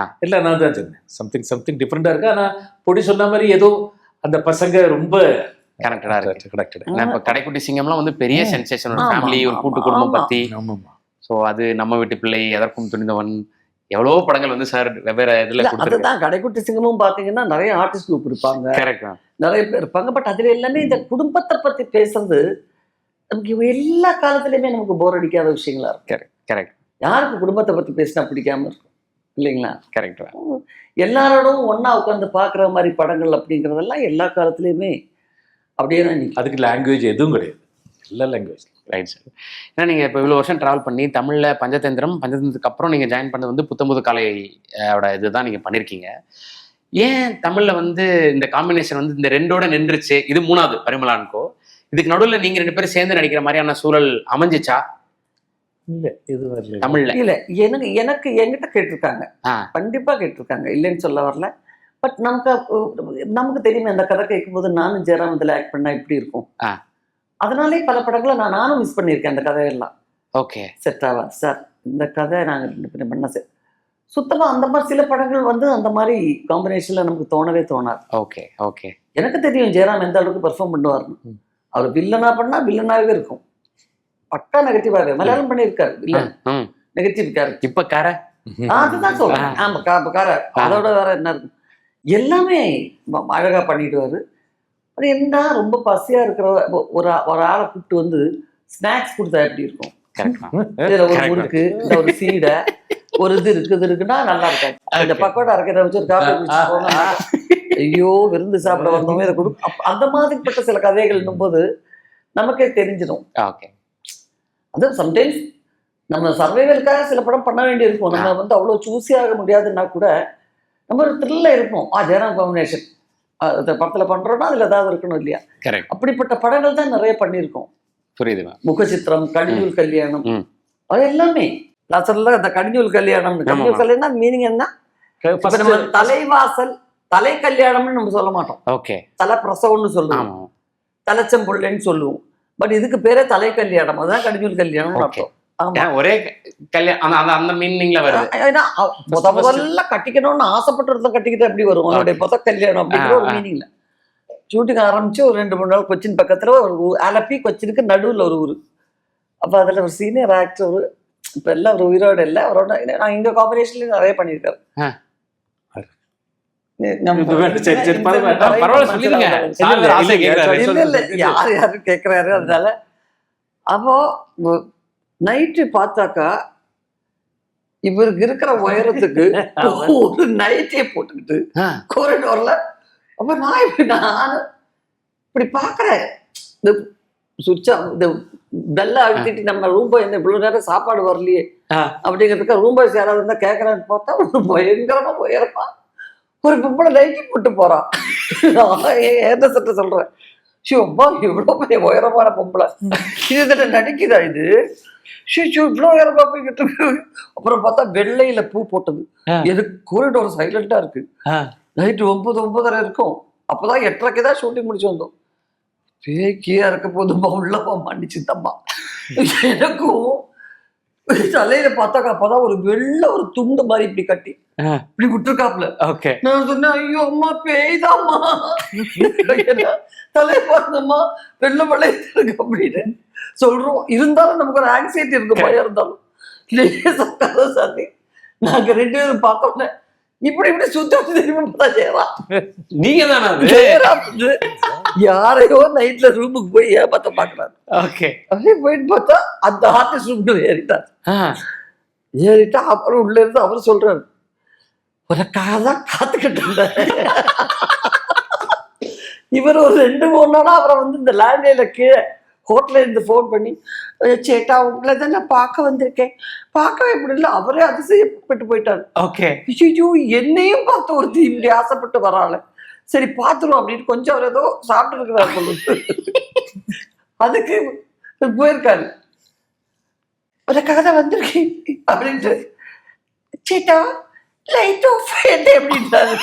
D: இல்லை நான் தான் சொன்னேன் சம்திங் டிஃப்ரெண்டா இருக்கு. ஆனா பொடி சொன்ன மாதிரி ஏதோ அந்த பசங்க ரொம்ப
B: கனெக்டடா இருக்கு. இப்போ கடைக்குட்டி சிங்கம்லாம் வந்து பெரிய சென்சேஷன், ஒரு ஃபேமிலி, ஒரு கூட்டு குடும்பம் பத்தி. ஸோ அது நம்ம வீட்டு பிள்ளை, எதற்கும் துணிந்தவன், எவ்வளவோ படங்கள் வந்து சார் வெவ்வேறு இதுல
A: அதுதான். கடைக்குட்டி சிங்கமும் பாத்தீங்கன்னா நிறைய ஆர்டிஸ்ட் குரூப் இருப்பாங்க, நிறைய பேர் இருப்பாங்க. பட் அதுல எல்லாமே இந்த குடும்பத்தை பத்தி பேசுறது நமக்கு எல்லா காலத்துலயுமே நமக்கு போர் அடிக்காத விஷயங்களா இருக்கு.
B: கரெக்ட்.
A: யாருக்கு குடும்பத்தை பத்தி பேசினா பிடிக்காம இருக்கும் இல்லைங்களா?
B: கரெக்ட்.
A: எல்லாரோடும் ஒன்னா உட்காந்து பாக்குற மாதிரி படங்கள் அப்படிங்கறதெல்லாம் எல்லா காலத்துலயுமே அப்படியே தான்.
D: அதுக்கு லாங்குவேஜ் எதுவும் கிடையாது, எல்லா லாங்குவேஜ்.
B: Right sir. ஏன்னா நீங்கள் இப்போ இவ்வளோ வருஷம் ட்ராவல் பண்ணி தமிழில் பஞ்சதந்திரத்துக்கு அப்புறம் நீங்கள் ஜாயின் பண்ணது வந்து புத்தம்புது காலையோட இதுதான் நீங்கள் பண்ணியிருக்கீங்க. ஏன் தமிழில் வந்து இந்த காம்பினேஷன் வந்து இந்த 2ஓட நின்றுச்சு, இது 3வது பரிமளான்கோ, இதுக்கு நடுவில் நீங்கள் 2 பேரும் சேர்ந்து நடிக்கிற மாதிரியான சூழல் அமைஞ்சிச்சா?
D: இல்லை, இது
A: தமிழ்ல இல்லை. எனக்கு என்கிட்ட கேட்டிருக்காங்க, கண்டிப்பா கேட்டிருக்காங்க, இல்லைன்னு சொல்ல வரல. பட் நமக்கு தெரியுமே, அந்த கதை கேட்கும்போது நானும் ஜெயராம் இதில் ஆக்ட் பண்ணா இப்படி இருக்கும். அதனாலே பல படங்களை நானும் மிஸ் பண்ணியிருக்கேன். அந்த கதையெல்லாம்
B: ஓகே
A: செட் ஆகாது சார், இந்த கதை நாங்கள் 2 பேரும் பண்ண சார் சுத்தமாக. அந்த மாதிரி சில படங்கள் வந்து அந்த மாதிரி காம்பினேஷன்ல நமக்கு தோணவே தோணாது.
B: Okay okay. எனக்கு
A: தெரியும் ஜெயராம் எந்த அளவுக்கு பெர்ஃபார்ம் பண்ணுவாருன்னு. அவர் வில்லனா பண்ணா வில்லனாவே இருக்கும், பக்கா நெகட்டிவாகவே. மலையாளம் பண்ணியிருக்காரு வில்லன், நெகட்டிவ் கேரக்டர்.
B: இப்ப கார
A: அதுதான் சொல்றேன். ஆமா, கார அதோட வேற என்ன இருக்கும், எல்லாமே அழகா பண்ணிடுவாரு. அது என்ன ரொம்ப பசியா இருக்கிற ஒரு ஒரு ஆளை கூப்பிட்டு வந்து ஸ்நாக்ஸ் கொடுத்தா எப்படி இருக்கும்? இதுல ஒரு முறுக்கு, இந்த ஒரு சீடை, ஒரு இது இருக்குன்னா நல்லா இருக்கும். இந்த பக்கோடா அரைக்கிறத வச்சு ஒரு காஃபி குடிச்சு போனா ஐயோ விருந்து சாப்பிட வந்தவங்க இதை அந்த மாதிரிப்பட்ட சில கதைகள் போது நமக்கே தெரிஞ்சிடும். அது சம்டைம்ஸ் நம்ம சர்வைவலுக்காக சில படம் பண்ண வேண்டி இருக்கும். நம்ம வந்து அவ்வளோ சூஸியாக முடியாதுன்னா கூட நம்ம ஒரு த்ரில்ல இருப்போம். ஜெயராம் காம்பினேஷன் படத்துல பண்றோம்னா அதுல ஏதாவது இருக்கணும் இல்லையா? அப்படிப்பட்ட படங்கள் தான் நிறைய பண்ணியிருக்கோம்.
B: புரியுது.
A: முகச்சித்திரம், கடிஞ்சூல் கல்யாணம், அது எல்லாமே நான் சொல்ல இந்த கடிஞ்சூல் கல்யாணம். கடிஞ்சூல் கல்யாணம் மீனிங் என்ன? நம்ம தலைவாசல் தலை கல்யாணம்னு நம்ம சொல்ல மாட்டோம். தலை பிரசவம்னு சொல்லுவோம், தலைச்சம்புள்ளைன்னு சொல்லுவோம். பட் இதுக்கு பேரே தலை கல்யாணம். அதுதான் கடிஞ்சூல் கல்யாணம் அர்த்தம்.
B: ஒரே கல்யாணம் அந்த மீனிங்ல வருது.
A: முதல்ல கட்டிக்கணும்னு ஆசைப்பட்டு கட்டிக்கிட்டு எப்படி வரும் அவருடைய புத கல்யாணம் அப்படிங்கிற ஒரு மீனிங்ல ஷூட்டிங் ஆரம்பிச்சு ஒரு 2-3 நாள் கொச்சின் பக்கத்துல ஒரு அலப்பி, கொச்சினுக்கு நடுவில் ஒரு ஊர். அப்போ அதுல ஒரு சீனியர் ஆக்டர், இப்ப எல்லாம் ஒரு உயிரோட இல்லை, அவரோட நான் இங்க காம்பினேஷன்லயும் நிறைய பண்ணியிருக்காரு. யார் யாரு கேக்குறாரு அதனால. அப்போ நைட்டு பார்த்தாக்கா இவருக்கு இருக்கிற உயரத்துக்கு ஒரு நைட்டே போட்டுக்கிட்டு கோரிடோர்ல. அப்ப நான் இப்படி பாக்குறேன், இந்த சுவிட்சா இந்த பெல்ல அழுத்திட்டு நம்ம ரூம் பாய் இந்த இவ்வளவு நேரம் சாப்பாடு வரலையே அப்படிங்கிறதுக்கு ரூம் பாய்ஸ் யாராவது இருந்தா கேட்கறான்னு பார்த்தா ஒரு பயங்கரமா உயரமா ஒரு பொம்பளை நைட்டி போட்டு போறான். என்ன சட்ட சொல்றேன், ஷோப்பா இவ்வளவு பெரிய உயரமான பொம்பளை இது நடிக்குதா இது? இவ்வளோ உயரமா போய்கிட்டு இருக்கு. அப்புறம் பார்த்தா வெள்ளையில பூ போட்டது. எது கோரிடோர் சைலண்டா இருக்கு. நைட்டு 9-9:30 இருக்கும். அப்பதான் 8:30க்கு தான் ஷூட்டிங் முடிச்சு வந்தோம். பேக்கியா இருக்க போதுமா உள்ளப்பா மாண்டிச்சு தம்மா. எனக்கும் தலையில பார்த்தாக்கா அப்பதான் ஒரு வெள்ளை ஒரு துண்டு மாதிரி இப்படி கட்டி இப்படி விட்டுருக்காப்ல. நான் சொன்னேன், ஐயோ அம்மா பேய்தாம்மா, தலையை பார்த்தம்மா வெள்ளை வெள்ளை இருக்கு அப்படின்னு சொல்றோம். இருந்தாலும் நமக்கு ஒரு ஆங்ஸைட்டி இருக்கு, பயம் இருந்தாலும். லேசா கதை சாத்தி நாங்க 2 பேரும் பார்த்தோம்ல இப்படி இப்படி சுத்தி திரும்பி பார்த்தா ஜெயராம்.
B: நீங்க தானே
A: ஜெயராம் யாரையோ நைட்ல ரூமுக்கு போய் ஏமாத்த பாக்குறாரு. அப்படியே போயிட்டு பார்த்தா அந்த ஆர்டிஸ்ட் ரூமுக்கு ஏறிட்டா அப்புறம் உள்ள இருந்து அவரு சொல்றாரு, உனக்காக தான் காத்துக்கிட்டு இருந்தேன். இவர் ஒரு 2-3 நாளா அவரை வந்து இந்த லேண்ட்லைன்ல கீழே ஹோட்டல்ல இருந்து ஃபோன் பண்ணி, சேட்டா உங்களை தான் நான் பார்க்க வந்திருக்கேன். பார்க்கவே இப்படி இல்லை, அவரே அதிசயப்பட்டு போயிட்டாரு. ஐயோ என்னையும் பார்த்து ஒருத்தி இப்படி ஆசைப்பட்டு வராள், சரி பார்த்துருவோம் அப்படின்னு கொஞ்சம் அவர் ஏதோ சாப்பிட்டு இருக்கிறார் பொண்ணு. அதுக்கு போயிருக்காரு. உனக்காக தான் வந்திருக்கேன் அப்படின்ட்டு, சேட்டா லைட் ஆஃப் அப்படின்றாரு.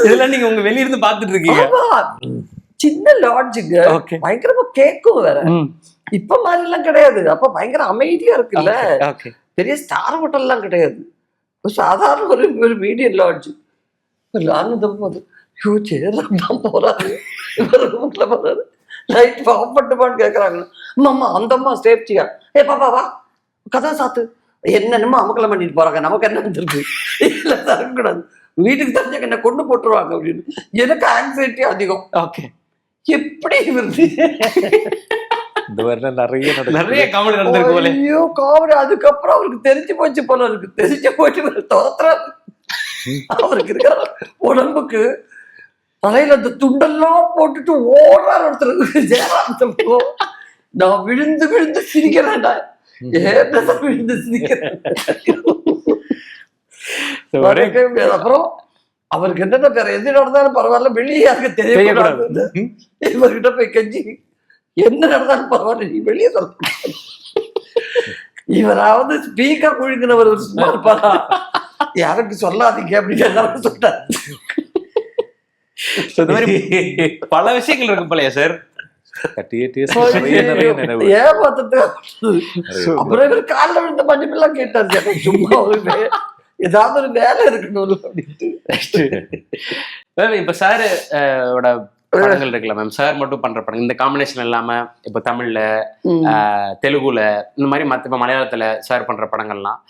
B: இதெல்லாம் நீங்க உங்க வெளியிருந்து பார்த்துட்டு இருக்கீங்க.
A: சின்ன லாட்ஜுங்க, பயங்கரமா கேக்கும் வேற. இப்ப மாதிரி எல்லாம் கிடையாது. அப்ப பயங்கர அமைதியா இருக்குல்ல, பெரிய ஸ்டார் ஹோட்டல் எல்லாம் கிடையாது. சாதாரண ஒரு மீடியம் லாட்ஜ். போது சேரம் தான் போறாரு, ரூம்ல போறாரு, லைட் ஆஃப் பண்ணுமான்னு கேக்குறாங்க. அம்மா அந்த அம்மா சேஃப்டியா, ஏ பாப்பா வா கதை சாத்து, என்னென்னமோ அமக்கலம் பண்ணிட்டு போறாங்க, நமக்கு என்ன வந்துருக்கு, இல்ல தரக்கூடாது, வீட்டுக்கு தெரிஞ்ச என்ன கொண்டு போட்டுருவாங்க அப்படின்னு. எனக்கு ஆங்ஸைட்டி அதிகம். எப்படி இருந்து
B: நிறைய காமெடி நடந்திருக்கு.
A: ஐயோ காமெடி. அதுக்கப்புறம் அவருக்கு தெரிஞ்சு போச்சு போல இருக்கு, தெரிஞ்சு போயிட்டு துரத்துறாரு. அவருக்கு இருக்கிற உடம்புக்கு தலையில அந்த துண்டெல்லாம் போட்டுட்டு ஓடுறாரு ஒருத்தர். ஜெயராம் நான் விழுந்து விழுந்து சிரிக்கிறேன்டா, ஏன் விழுந்து சிரிக்கிறேன். அப்புறம் அவருக்கு என்னென்ன வேற எது நடந்தாலும் பரவாயில்ல, வெளியே யாருக்கு தெரியக்கூடாது. இவர்கிட்ட போய் கெஞ்சி என்ன நடந்தாலும் பரவாயில்ல, நீ வெளியே சொல்ல. இவராவது ஸ்பீக்கர் முழுங்கினவர் சும்மா இருப்பாரா, யாருக்கு சொல்லாதீங்க அப்படின்னு எல்லாரும் சொல்றாரு.
B: பல விஷயங்கள் இருக்கு போலயா சார்.
A: ஏமாத்தது. அப்புறம் இவர் காலில் விழுந்த மன்னிப்பெல்லாம் கேட்டாரு. சும்மா ஒரு ஏதாவது ஒரு வேலை இருக்கணும் அப்படின்ட்டு.
B: இப்ப சார் படங்கள் இருக்குல்ல மேம், சார் மட்டும் பண்ற படம் இந்த காம்பினேஷன் இல்லாம இப்ப தமிழ்ல, தெலுங்குல, இந்த மாதிரி மத்த மலையாளத்துல சார் பண்ற படங்கள்லாம்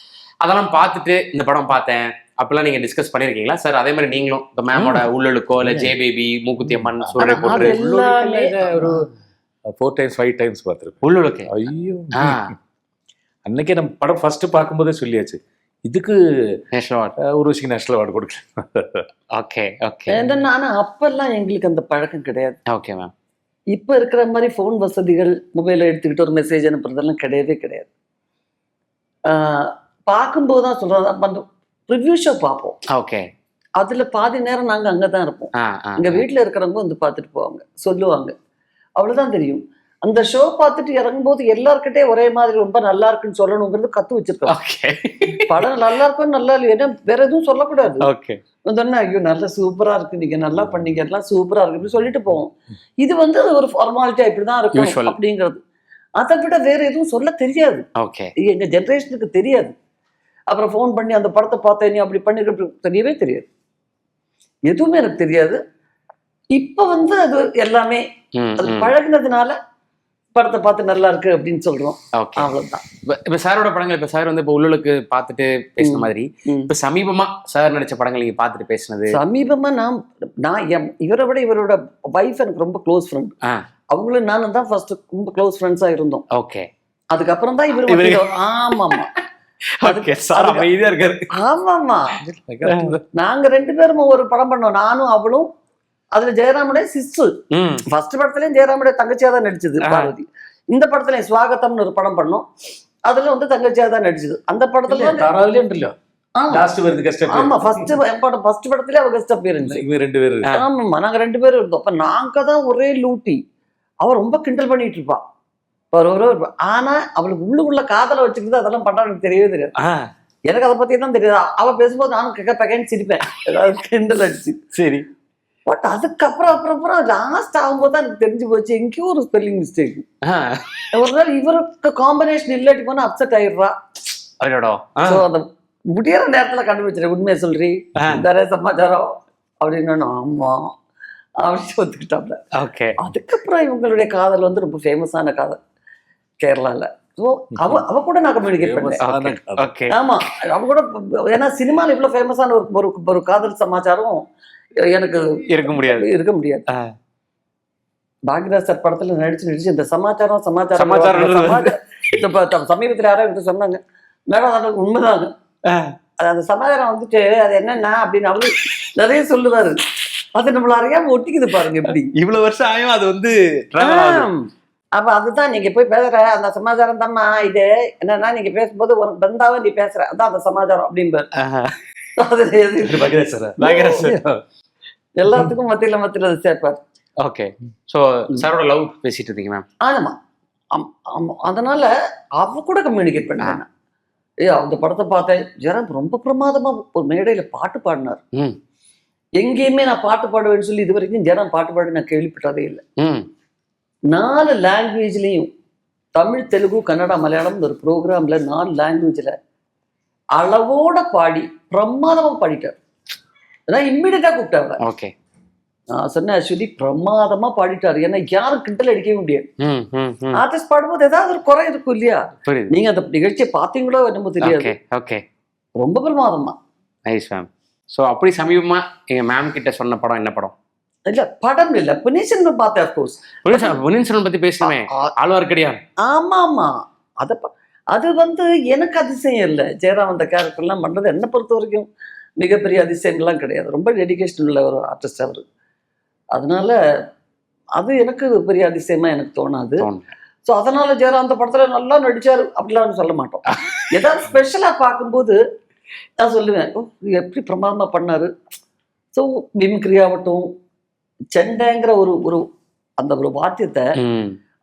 B: அதெல்லாம் பார்த்துட்டு இந்த படம் பார்த்தேன் அப்பெல்லாம் நீங்க டிஸ்கஸ் பண்ணிருக்கீங்களா சார்? அதே மாதிரி நீங்களும் இந்த மேமோட உள்ளுக்கோ இல்ல ஜே பேபி, மூக்குத்தி அம்மன், சூரிய
A: அது
B: போட்டு
A: எல்லாமே
D: ஒரு 4 times 5 times பார்த்துருப்பேன்.
B: உள்ளுக்கே.
D: ஐயோ, அன்னைக்கே நம்ம படம் ஃபர்ஸ்ட் பார்க்கும்போதே சொல்லியாச்சு, இதுக்கு
B: நேஷனல் அவார்ட்,
D: ஊர்வசிக்கு நேஷனல் அவார்டு கொடுக்கலாம்.
B: ஓகே ஓகே
A: என்னன்னா, ஆனா அப்பெல்லாம் எங்களுக்கு அந்த பழக்கம் கிடையாது.
B: Okay ma'am.
A: இப்ப இருக்கிற மாதிரி ஃபோன் வசதிகள், மொபைல எடுத்துக்கிட்டு ஒரு மெசேஜ் அனுப்புறதெல்லாம் கிடையவே கிடையாது. பார்க்கும்போது தான் சொல்றது, அந்த ரிவ்யூ ஷோ பார்ப்போம்.
B: ஓகே.
A: அதுல பாதி நேரம் நாங்க அங்கதான் இருப்போம். எங்க வீட்டுல இருக்கிறவங்க வந்து பார்த்துட்டு போவாங்க, சொல்லுவாங்க, அவ்வளவுதான் தெரியும். அந்த ஷோ பார்த்துட்டு இறங்கும்போது எல்லார்கிட்டே ஒரே மாதிரி ரொம்ப நல்லா இருக்குன்னு சொல்லணுங்கிறது கத்து வச்சிருக்கோம்.
B: ஓகே.
A: படம் நல்லா இருக்கும், நல்லா இல்லையா, ஏன்னா வேற எதுவும் சொல்லக்கூடாது.
B: ஓகே.
A: சொன்னா ஐயோ நல்லா சூப்பரா இருக்கு, நீங்க நல்லா பண்ணீங்க, எல்லாம் சூப்பரா இருக்கு இப்படி சொல்லிட்டு போவோம். இது வந்து ஒரு ஃபார்மாலிட்டியா இப்படிதான் இருக்கும் அப்படிங்கிறது. அதை விட வேற எதுவும் சொல்ல தெரியாது.
B: ஓகே.
A: எங்க ஜெனரேஷனுக்கு தெரியாது. அப்புறம் ஃபோன் பண்ணி அந்த படத்தை பார்த்தேன், நீ அப்படி பண்ணிட்டு தெரியவே தெரியாது. எதுவுமே எனக்கு தெரியாது. இப்ப வந்து அது எல்லாமே அது பழகினதுனால படத்தை பார்த்து நல்லா இருக்கு அப்படின்னு சொல்றோம். அவ்வளவுதான்.
B: இப்ப சாரோட படங்கள், இப்ப சார் வந்து இப்ப உள்ளுக்கு பார்த்துட்டு பேசின மாதிரி இப்ப சமீபமா சார் நடிச்ச படங்கள் நீங்க பார்த்துட்டு பேசினது?
A: சமீபமா நான் இவரை விட இவரோட வைஃப் எனக்கு ரொம்ப க்ளோஸ் ஃப்ரெண்ட். அவங்களும் நானும் தான் ஃபர்ஸ்ட் ரொம்ப க்ளோஸ் ஃப்ரெண்ட்ஸா இருந்தோம்.
B: ஓகே.
A: அதுக்கப்புறம் தான் இவரு. ஆமாமா.
B: ஓகே. சார் அமைதியா இருக்காரு.
A: ஆமாமா. நாங்க 2 பேரும் ஒரு படம் பண்ணோம், நானும் அவளும். அதுல ஜெயராமுடைய சிஸ்டர். ஃபர்ஸ்ட் படத்துலயும் ஜெயராமுடைய தங்கச்சியா தான் நடிச்சது பார்வதி. இந்த படத்துலயும் ஸ்வாகத்தம்னு ஒரு படம் பண்ணோம், அதுல வந்து தங்கச்சியா தான் நடிச்சது. அந்த படத்துல ஆமா ஃபர்ஸ்ட் படத்துல அவ கெஸ்ட் அப்பியரன்ஸ். ஆமாமா, நாங்க 2 பேரும் இருந்தோம். அப்ப நாங்க தான் ஒரே லூட்டி. அவ ரொம்ப கிண்டல் பண்ணிட்டு இருப்பா. ஆனா அவளுக்கு உள்ளுக்குள்ள காதலை வச்சுக்கிட்டு அதெல்லாம் பண்றா எனக்கு தெரியவே தெரியாது. எனக்கு அதை பத்தி தான் தெரியாது. அவ பேசும்போது நானும் பக்கன்னு சிரிப்பேன், ஏதாவது கிண்டல் அடிச்சு.
B: சரி.
A: பட் அதுக்கப்புறம் அப்புறம் லாஸ்ட் ஆகும்போது தான் எனக்கு தெரிஞ்சு போச்சு, எங்கேயோ ஒரு ஸ்பெல்லிங் மிஸ்டேக். ஒரு நாள் இவருக்கு காம்பினேஷன் இல்லாட்டி போனா அப்செட் ஆயிடுறா. அந்த முடியற நேரத்துல கண்டுபிடிச்சிரு, உண்மையை சொல்றி தரே சமாச்சாரம் அப்படின்னு. ஆமா அப்படின்னு ஒத்துக்கிட்டாப்ல. அதுக்கப்புறம் இவங்களுடைய காதல் வந்து ரொம்ப ஃபேமஸான காதல் கேரளால. அவ கூட நான் கம்யூனிகேட் பண்ணேன். ஆமா, அவ கூட. ஏன்னா சினிமால இவ்வளவு ஃபேமஸான ஒரு காதல் சமாச்சாரம் எனக்கு இருக்க முடியாது. பாக்யராஜ் சார் படத்துல நடிச்சு இந்த சமாச்சாரம் சமீபத்துல யாராவது சொன்னாங்க, மேடம் அது உண்மைதாங்க, அந்த சமாச்சாரம் வந்துட்டு அது என்னன்னா அப்படின்னு அவரு நிறைய சொல்லுவாரு. அது நம்மள அறியாம ஒட்டிக்குது பாருங்க எப்படி.
B: இவ்வளவு வருஷம் ஆயும் அது வந்து
A: அப்ப அதுதான் நீங்க போய் பேசுற அந்த சமாச்சாரம் தான்மா. இது என்னன்னா நீங்க பேசும்போது ஒரு பந்தாவை நீ பேசுற, அதான் அந்த சமாச்சாரம் அப்படின்னு எல்லாத்துக்கும் மத்தியில சேர்ப்பார்.
B: ஓகே. சோ சாரோட லவ் பேசிட்டு இருக்கீங்க மேம்?
A: ஆமா. அதனால அவ கூட கம்யூனிகேட் பண்ணேன். அந்த படத்தை பார்த்தேன், ஜெரம் ரொம்ப பிரமாதமா ஒரு மேடையில பாட்டு பாடினார். எங்கேயுமே நான் பாட்டு பாடுவேன்னு சொல்லி இது வரைக்கும் ஜெரம் பாட்டு பாடு நான் கேள்விப்பட்டதே இல்லை. 4 லாங்குவேஜ்லயும், தமிழ், தெலுங்கு, கன்னடா, மலையாளம் ஒரு ப்ரோக்ராம்ல 4 லாங்குவேஜ்ல அளவோட பாடி பிரமாதமா பாடிட்டார். இம்மிடியா கூப்பிட்டாங்க.
B: ஓகே.
A: நான் சொன்னேன், ஆக்சுவலி பிரமாதமா பாடிட்டாரு. ஏன்னா யாரும் கிண்டல் அடிக்கவே முடியாது. ஆர்டிஸ்ட் பாடும்போது ஏதாவது ஒரு குறை இருக்கும் இல்லையா? நீங்க அந்த நிகழ்ச்சியை பாத்தீங்களோ என்னமோ தெரியாது.
B: ஓகே.
A: ரொம்ப பிரமாதமா.
B: Nice ma'am. சோ அப்படி சமீபமா எங்க மேம் கிட்ட சொன்ன படம் என்ன படம்?
A: இல்ல படம் இல்ல, பொன்னியின் பார்த்தேன். அப்கோர்ஸ்
B: பொன்னியின் பத்தி பேசுமே, ஆழ்வார்க்கடியான்.
A: ஆமா. அது வந்து எனக்கு அதிசயம் இல்லை. ஜெயராம் அந்த கேரக்டர்லாம் பண்றது என்னை பொறுத்த வரைக்கும் மிகப்பெரிய அதிசயங்கள்லாம் கிடையாது. ரொம்ப டெடிகேஷன் உள்ள ஒரு ஆர்டிஸ்ட் அவர். அதனால அது எனக்கு பெரிய அதிசயமா எனக்கு தோணாது. ஸோ அதனால ஜெயராம் அந்த படத்துல நல்லா நடிச்சாரு அப்படிலாம் சொல்ல மாட்டோம். ஏதாவது ஸ்பெஷலா பார்க்கும்போது நான் சொல்லுவேன், எப்படி பிரமாதமா பண்ணாரு. ஸோ மிமிக்ரி ஆகட்டும், செண்டைங்கிற ஒரு அந்த ஒரு வாத்தியத்தை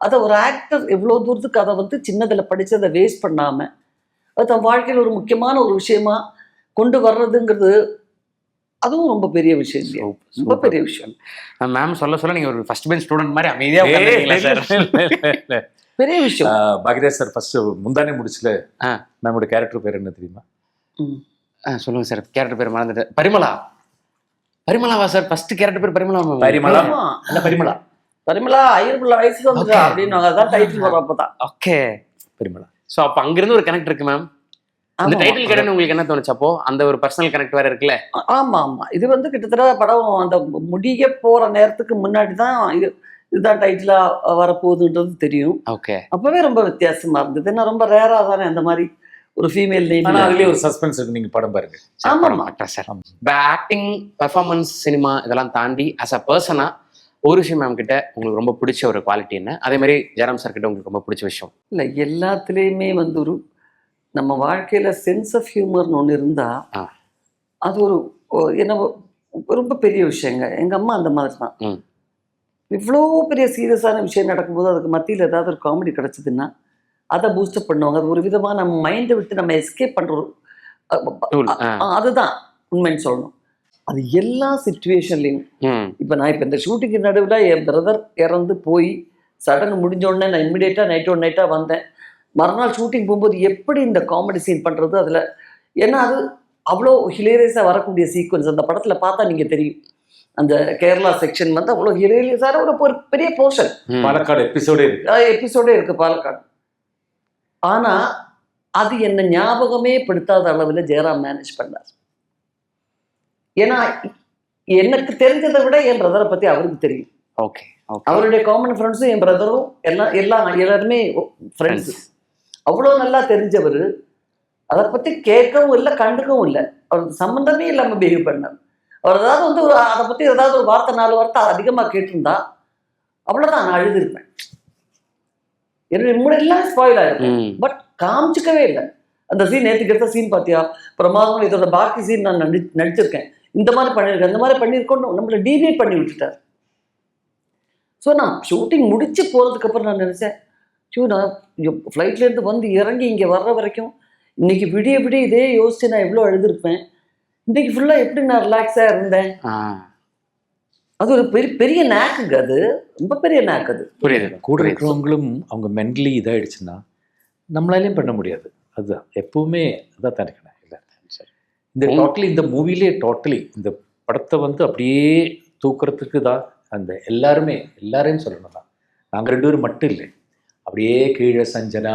A: அதை ஒரு ஆக்டர் எவ்வளவு தூரத்துக்கு அதை வந்து சின்னதுல படிச்சு அதை வேஸ்ட் பண்ணாம அது தன் வாழ்க்கையில் ஒரு முக்கியமான ஒரு விஷயமா கொண்டு வர்றதுங்கிறது அதுவும் ரொம்ப பெரிய விஷயம். ரொம்ப பெரிய விஷயம்.
B: மேம் சொல்ல நீங்க ஒரு ஃபர்ஸ்ட் பெஞ்ச் ஸ்டூடெண்ட் மாதிரி அமைதியா
A: பெரிய விஷயம்.
D: பாக்யராஜ் சார் ஃபர்ஸ்ட் முந்தானே முடிச்சுல மேமோட கேரக்டர் பேர் என்ன தெரியுமா?
B: சொல்லுங்க சார். கேரக்டர் பேர் மறந்துட்டேன். பரிமளாவா சார்? ஃபர்ஸ்ட் கேரக்டர் பேர் பரிமளா.
A: பரிமளா 5 வயசுக்கு வந்துட்டா அப்படின்னு அதான் டைட்டில் வரும் அப்பதான்.
B: ஓகே. பரிமளா. ஸோ அப்போ அங்கிருந்து ஒரு கனெக்ட் இருக்கு மேம். அந்த டைட்டில் கேட்டேன்னு உங்களுக்கு என்ன தோணுச்சு அப்போ? அந்த ஒரு பர்சனல் கனெக்ட் வேற இருக்குல்ல?
A: ஆமா ஆமா, இது வந்து கிட்டத்தட்ட படம் அந்த முடிய போற நேரத்துக்கு முன்னாடி தான் இதுதான் டைட்டிலா வரப்போகுதுன்றது தெரியும்.
B: ஓகே.
A: அப்பவே ரொம்ப வித்தியாசமா இருந்தது. ஏன்னா ரொம்ப ரேரா தானே அந்த மாதிரி ஒரு ஃபீமேல் நேம்.
D: ஆனா அதுலயே ஒரு சஸ்பென்ஸ் இருக்கு, நீங்க படம் பாருங்க.
A: ஆமா
B: சார், ஆக்டிங், பெர்ஃபார்மன்ஸ், சினிமா இதெல்லாம் தாண்டி அஸ் அ பர்சனா ஒரு விஷயம் மேம் கிட்ட உங்களுக்கு ரொம்ப பிடிச்ச ஒரு குவாலிட்டி என்ன? அதே மாதிரி ஜெயராம் சார் கிட்ட உங்களுக்கு ரொம்ப பிடிச்ச விஷயம்?
A: இல்ல, எல்லாத்துலேயுமே வந்து ஒரு நம்ம வாழ்க்கையில சென்ஸ் ஆஃப் ஹியூமர்னு ஒன்று இருந்தா அது ஒரு என்ன ரொம்ப பெரிய விஷயங்க. எங்க அம்மா அந்த மாதிரி தான். இவ்வளோ பெரிய சீரியஸான விஷயம் நடக்கும்போது அதுக்கு மத்தியில் ஏதாவது ஒரு காமெடி கிடைச்சதுன்னா அதை பூஸ்டப் பண்ணுவாங்க. அது ஒரு விதமாக நம்ம மைண்டை விட்டு நம்ம எஸ்கேப் பண்ணுறோம். அதுதான் உண்மைன்னு சொல்லணும். அது எல்லா சிச்சுவேஷன்லையும். இப்போ நான் இப்போ இந்த ஷூட்டிங்கு நடுவில் என் பிரதர் இறந்து போய் சடங்கு முடிஞ்ச உடனே நான் இம்மிடியேட்டாக நைட்டாக வந்தேன். மறுநாள் ஷூட்டிங் போகும்போது எப்படி இந்த காமெடி சீன் பண்ணுறது அதில், ஏன்னா அது அவ்வளோ ஹிலேரியஸாக வரக்கூடிய சீக்வன்ஸ் அந்த படத்தில் பார்த்தா நீங்கள் தெரியும். அந்த கேரளா செக்ஷன் வந்து அவ்வளோ ஹிலேரியஸான ஒரு பெரிய போர்ஷன்.
D: பாலக்காடு எபிசோடே
A: இருக்கு பாலக்காடு. ஆனால் அது என்ன ஞாபகமே படுத்தாத அளவில் ஜெயராம் மேனேஜ் பண்ணார். ஏன்னா எனக்கு தெரிஞ்சதை விட என் பிரதரை பற்றி அவருக்கு தெரியும்.
B: ஓகே.
A: அவருடைய காமன் ஃப்ரெண்ட்ஸும் என் பிரதரும் எல்லாருமே ஃப்ரெண்ட்ஸு. அவ்வளோ நல்லா தெரிஞ்சவர். அதை பற்றி கேட்கவும் இல்லை, கண்டுக்கவும் இல்லை. அவருக்கு சம்மந்தமே இல்லாமல் பிஹேவ் பண்ணார். அவர் ஏதாவது வந்து அதை பற்றி ஏதாவது ஒரு வார்த்தை 4 வார்த்தை அதிகமாக கேட்டிருந்தா அவ்வளோதான், நான் அழுதுருப்பேன். என்னுடைய மூடெல்லாம் ஸ்பாயில் ஆயிருக்கும். பட் காமிச்சிக்கவே இல்லை. அந்த சீன் நேற்றுக்கு எடுத்த சீன் பார்த்தியா பிரமாதம், இதோட பாக்கி சீன் நான் நடிச்சிருக்கேன், இந்த மாதிரி பண்ணியிருக்கேன், இந்த மாதிரி பண்ணியிருக்கோன்னு நம்மளை டீவியேட் பண்ணி விட்டுட்டார். ஸோ நான் ஷூட்டிங் முடிச்சு போகிறதுக்கப்புறம் நான் நினச்சேன், நான் ஃப்ளைட்லேருந்து வந்து இறங்கி இங்கே வர்ற வரைக்கும் இன்னைக்கு விடிய இதே யோசிச்சு நான் எவ்வளோ எழுதிருப்பேன். இன்னைக்கு ஃபுல்லாக எப்படி நான் ரிலாக்ஸாக இருந்தேன். அது ஒரு பெரிய நேக்குங்க. அது ரொம்ப பெரிய நேக்கு. அது
B: புரியுது.
D: கூட இருக்கிறவங்களும் அவங்க மென்டலி இதாகிடுச்சுன்னா நம்மளாலையும் பண்ண முடியாது. அதுதான் எப்பவுமே அதான் தனிக்கணும். இல்லை இந்த டோட்டலி இந்த மூவிலே டோட்டலி இந்த படத்தை வந்து அப்படியே தூக்குறதுக்கு தான் அந்த எல்லாரையும் சொல்லணும் தான். நாங்கள் 2 பேரும் மட்டும் இல்லை, அப்படியே கீழே சஞ்சனா,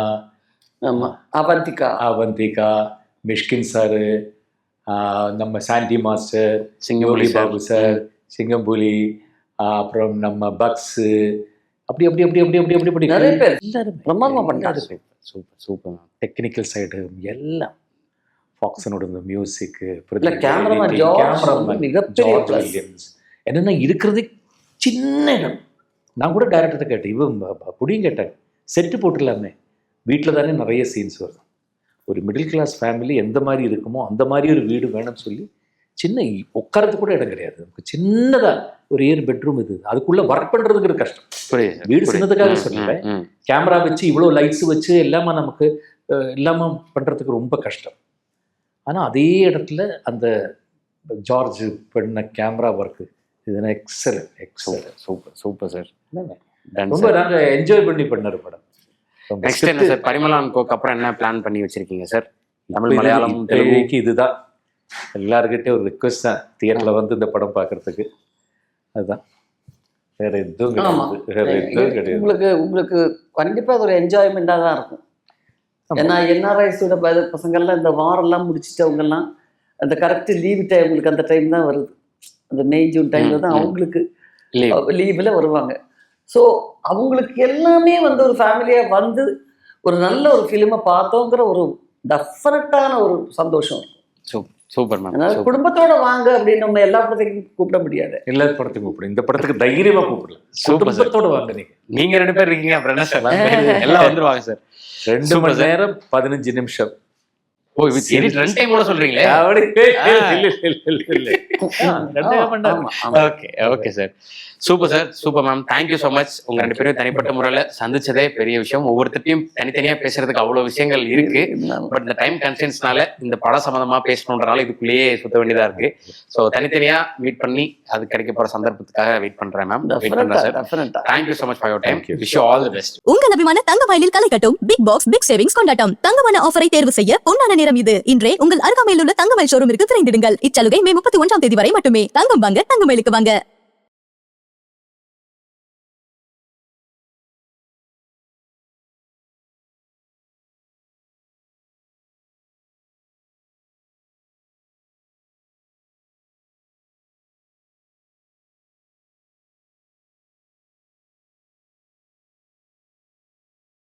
D: அவந்திகா, மிஷ்கின் சாரு, நம்ம சாண்டி மாஸ்டர், சிங்கம்புலி பாபு சார், சிங்கம்புலி, அப்புறம் நம்ம பக்ஸு, அப்படி அப்படி அப்படி அப்படி அப்படி அப்படி அப்படி
A: நிறைய பேர்
D: எல்லாரும்
A: பிரமாதமாக பண்ணாரு.
D: சூப்பர் டெக்னிக்கல் சைடு எல்லாம், ஃபாக்ஸனோட இந்த மியூசிக்கு,
A: கேமராமேன்
D: என்னென்ன இருக்கிறதே சின்ன இடம். நான் கூட டைரக்டர்கிட்ட கேட்டேன், இவன் புடியும் கேட்டாங்க, செட்டு போட்டுடலாமே, வீட்டில் தானே நிறைய சீன்ஸ் வரும், ஒரு மிடில் கிளாஸ் ஃபேமிலி எந்த மாதிரி இருக்குமோ அந்த மாதிரி ஒரு வீடு வேணும்னு சொல்லி, சின்ன உட்காரத்து கூட இடம் கிடையாது, நமக்கு சின்னதாக ஒரு 7 பெட்ரூம் இது, அதுக்குள்ளே ஒர்க் பண்ணுறதுக்கு கஷ்டம். வீடு சின்னதுக்காக சொல்லுவேன், கேமரா வச்சு இவ்வளோ லைட்ஸ் வச்சு எல்லாமே நமக்கு எல்லாமே பண்ணுறதுக்கு ரொம்ப கஷ்டம். ஆனால் அதே இடத்துல அந்த ஜார்ஜ் பண்ண கேமரா ஒர்க்கு இது எக்ஸலன்ட்
B: சூப்பர் சார்.
D: ரொம்ப நாங்கள் என்ஜாய் பண்ணி பண்ணார் படம்.
B: நெக்ஸ்ட் என்ன சார், பரிமளா அண்ட் கோக்கு அப்புறம் என்ன பிளான் பண்ணி வச்சிருக்கீங்க சார்? தமிழ், மலையாளம், தெலுங்குக்கு
D: இதுதான் எல்லாருக்கிட்டே ஒரு ரிக்வெஸ்ட் தான், தியேட்டர்ல வந்து இந்த படம் பார்க்கறதுக்கு. அதுதான், வேற எதுவும் கிடையாது.
A: உங்களுக்கு கண்டிப்பா அது ஒரு என்ஜாய்மெண்டா தான் இருக்கும். ஏன்னா என்ஆர்ஐஸோட பசங்கள்லாம் இந்த வாரெல்லாம் முடிச்சுட்டு அவங்கெல்லாம் அந்த கரெக்ட் லீவ் டைம், உங்களுக்கு அந்த டைம் தான் வருது, அந்த மே ஜூன் டைம்ல தான் அவங்களுக்கு லீவில் வருவாங்க. ஸோ அவங்களுக்கு எல்லாமே வந்து ஒரு ஃபேமிலியாக வந்து ஒரு நல்ல ஒரு ஃபிலிமை பார்த்தோங்கிற ஒரு டெஃபினட்டான ஒரு சந்தோஷம்.
B: Super ma'am.
A: அதனால குடும்பத்தோட வாங்க அப்படின்னு நம்ம எல்லா படத்தையும் கூப்பிட முடியாது.
D: எல்லா படத்தையும் கூப்பிடும், இந்த படத்துக்கு தைரியமா கூப்பிடலாம். குடும்பத்தோட வாங்க. நீங்க
B: 2 பேர் இருக்கீங்க, அப்புறம் என்ன சார் எல்லாம் வந்துருவாங்க சார்.
D: 2 மணி நேரம் 15 நிமிஷம்.
B: ஓ, ரன் டைம் கூட சொல்றீங்களே? Okay sir, super sir, super ma'am. Thank you so much. உங்க 2 பேரும் தனிப்பட்ட முறையில் சந்திச்சதே பெரிய விஷயம். ஒவ்வொருத்தையும் தனித்தனியா பேசுறதுக்கு அவ்வளவு விஷயங்கள் இருக்கு. பட் இந்த டைம் கன்ஸ்டன்ஸ்னால இந்த படம் சம்பந்தமா பேசணுன்றனால இதுக்குள்ளேயே சுத்த வேண்டியதா இருக்கு. ஸோ தனித்தனியா மீட் பண்ணி அது கிடைக்க போற சந்தர்ப்பத்துக்காக வெயிட் பண்றேன் மேம். வெயிட் பண்றேன் sir. Thank you so much for your time. Wish you all the best.
C: உங்கள் அபிமான தங்கமயிலில் களை கட்டும் பிக் பாக்ஸ் பிக் சேவிங்ஸ் கொண்டாட்டம். தங்கமான ஆஃபரை தேர்வு செய்ய பொன்னான நேரம் இது. இன்றே உங்கள் அருகாமையில் உள்ள தங்கமயில் ஷோரூமிற்கு விரைந்திடுங்கள். இச்சலுகை மே 31 வரை மட்டுமே. தங்கம் வாங்க தங்கமயிலுக்கு வாங்க.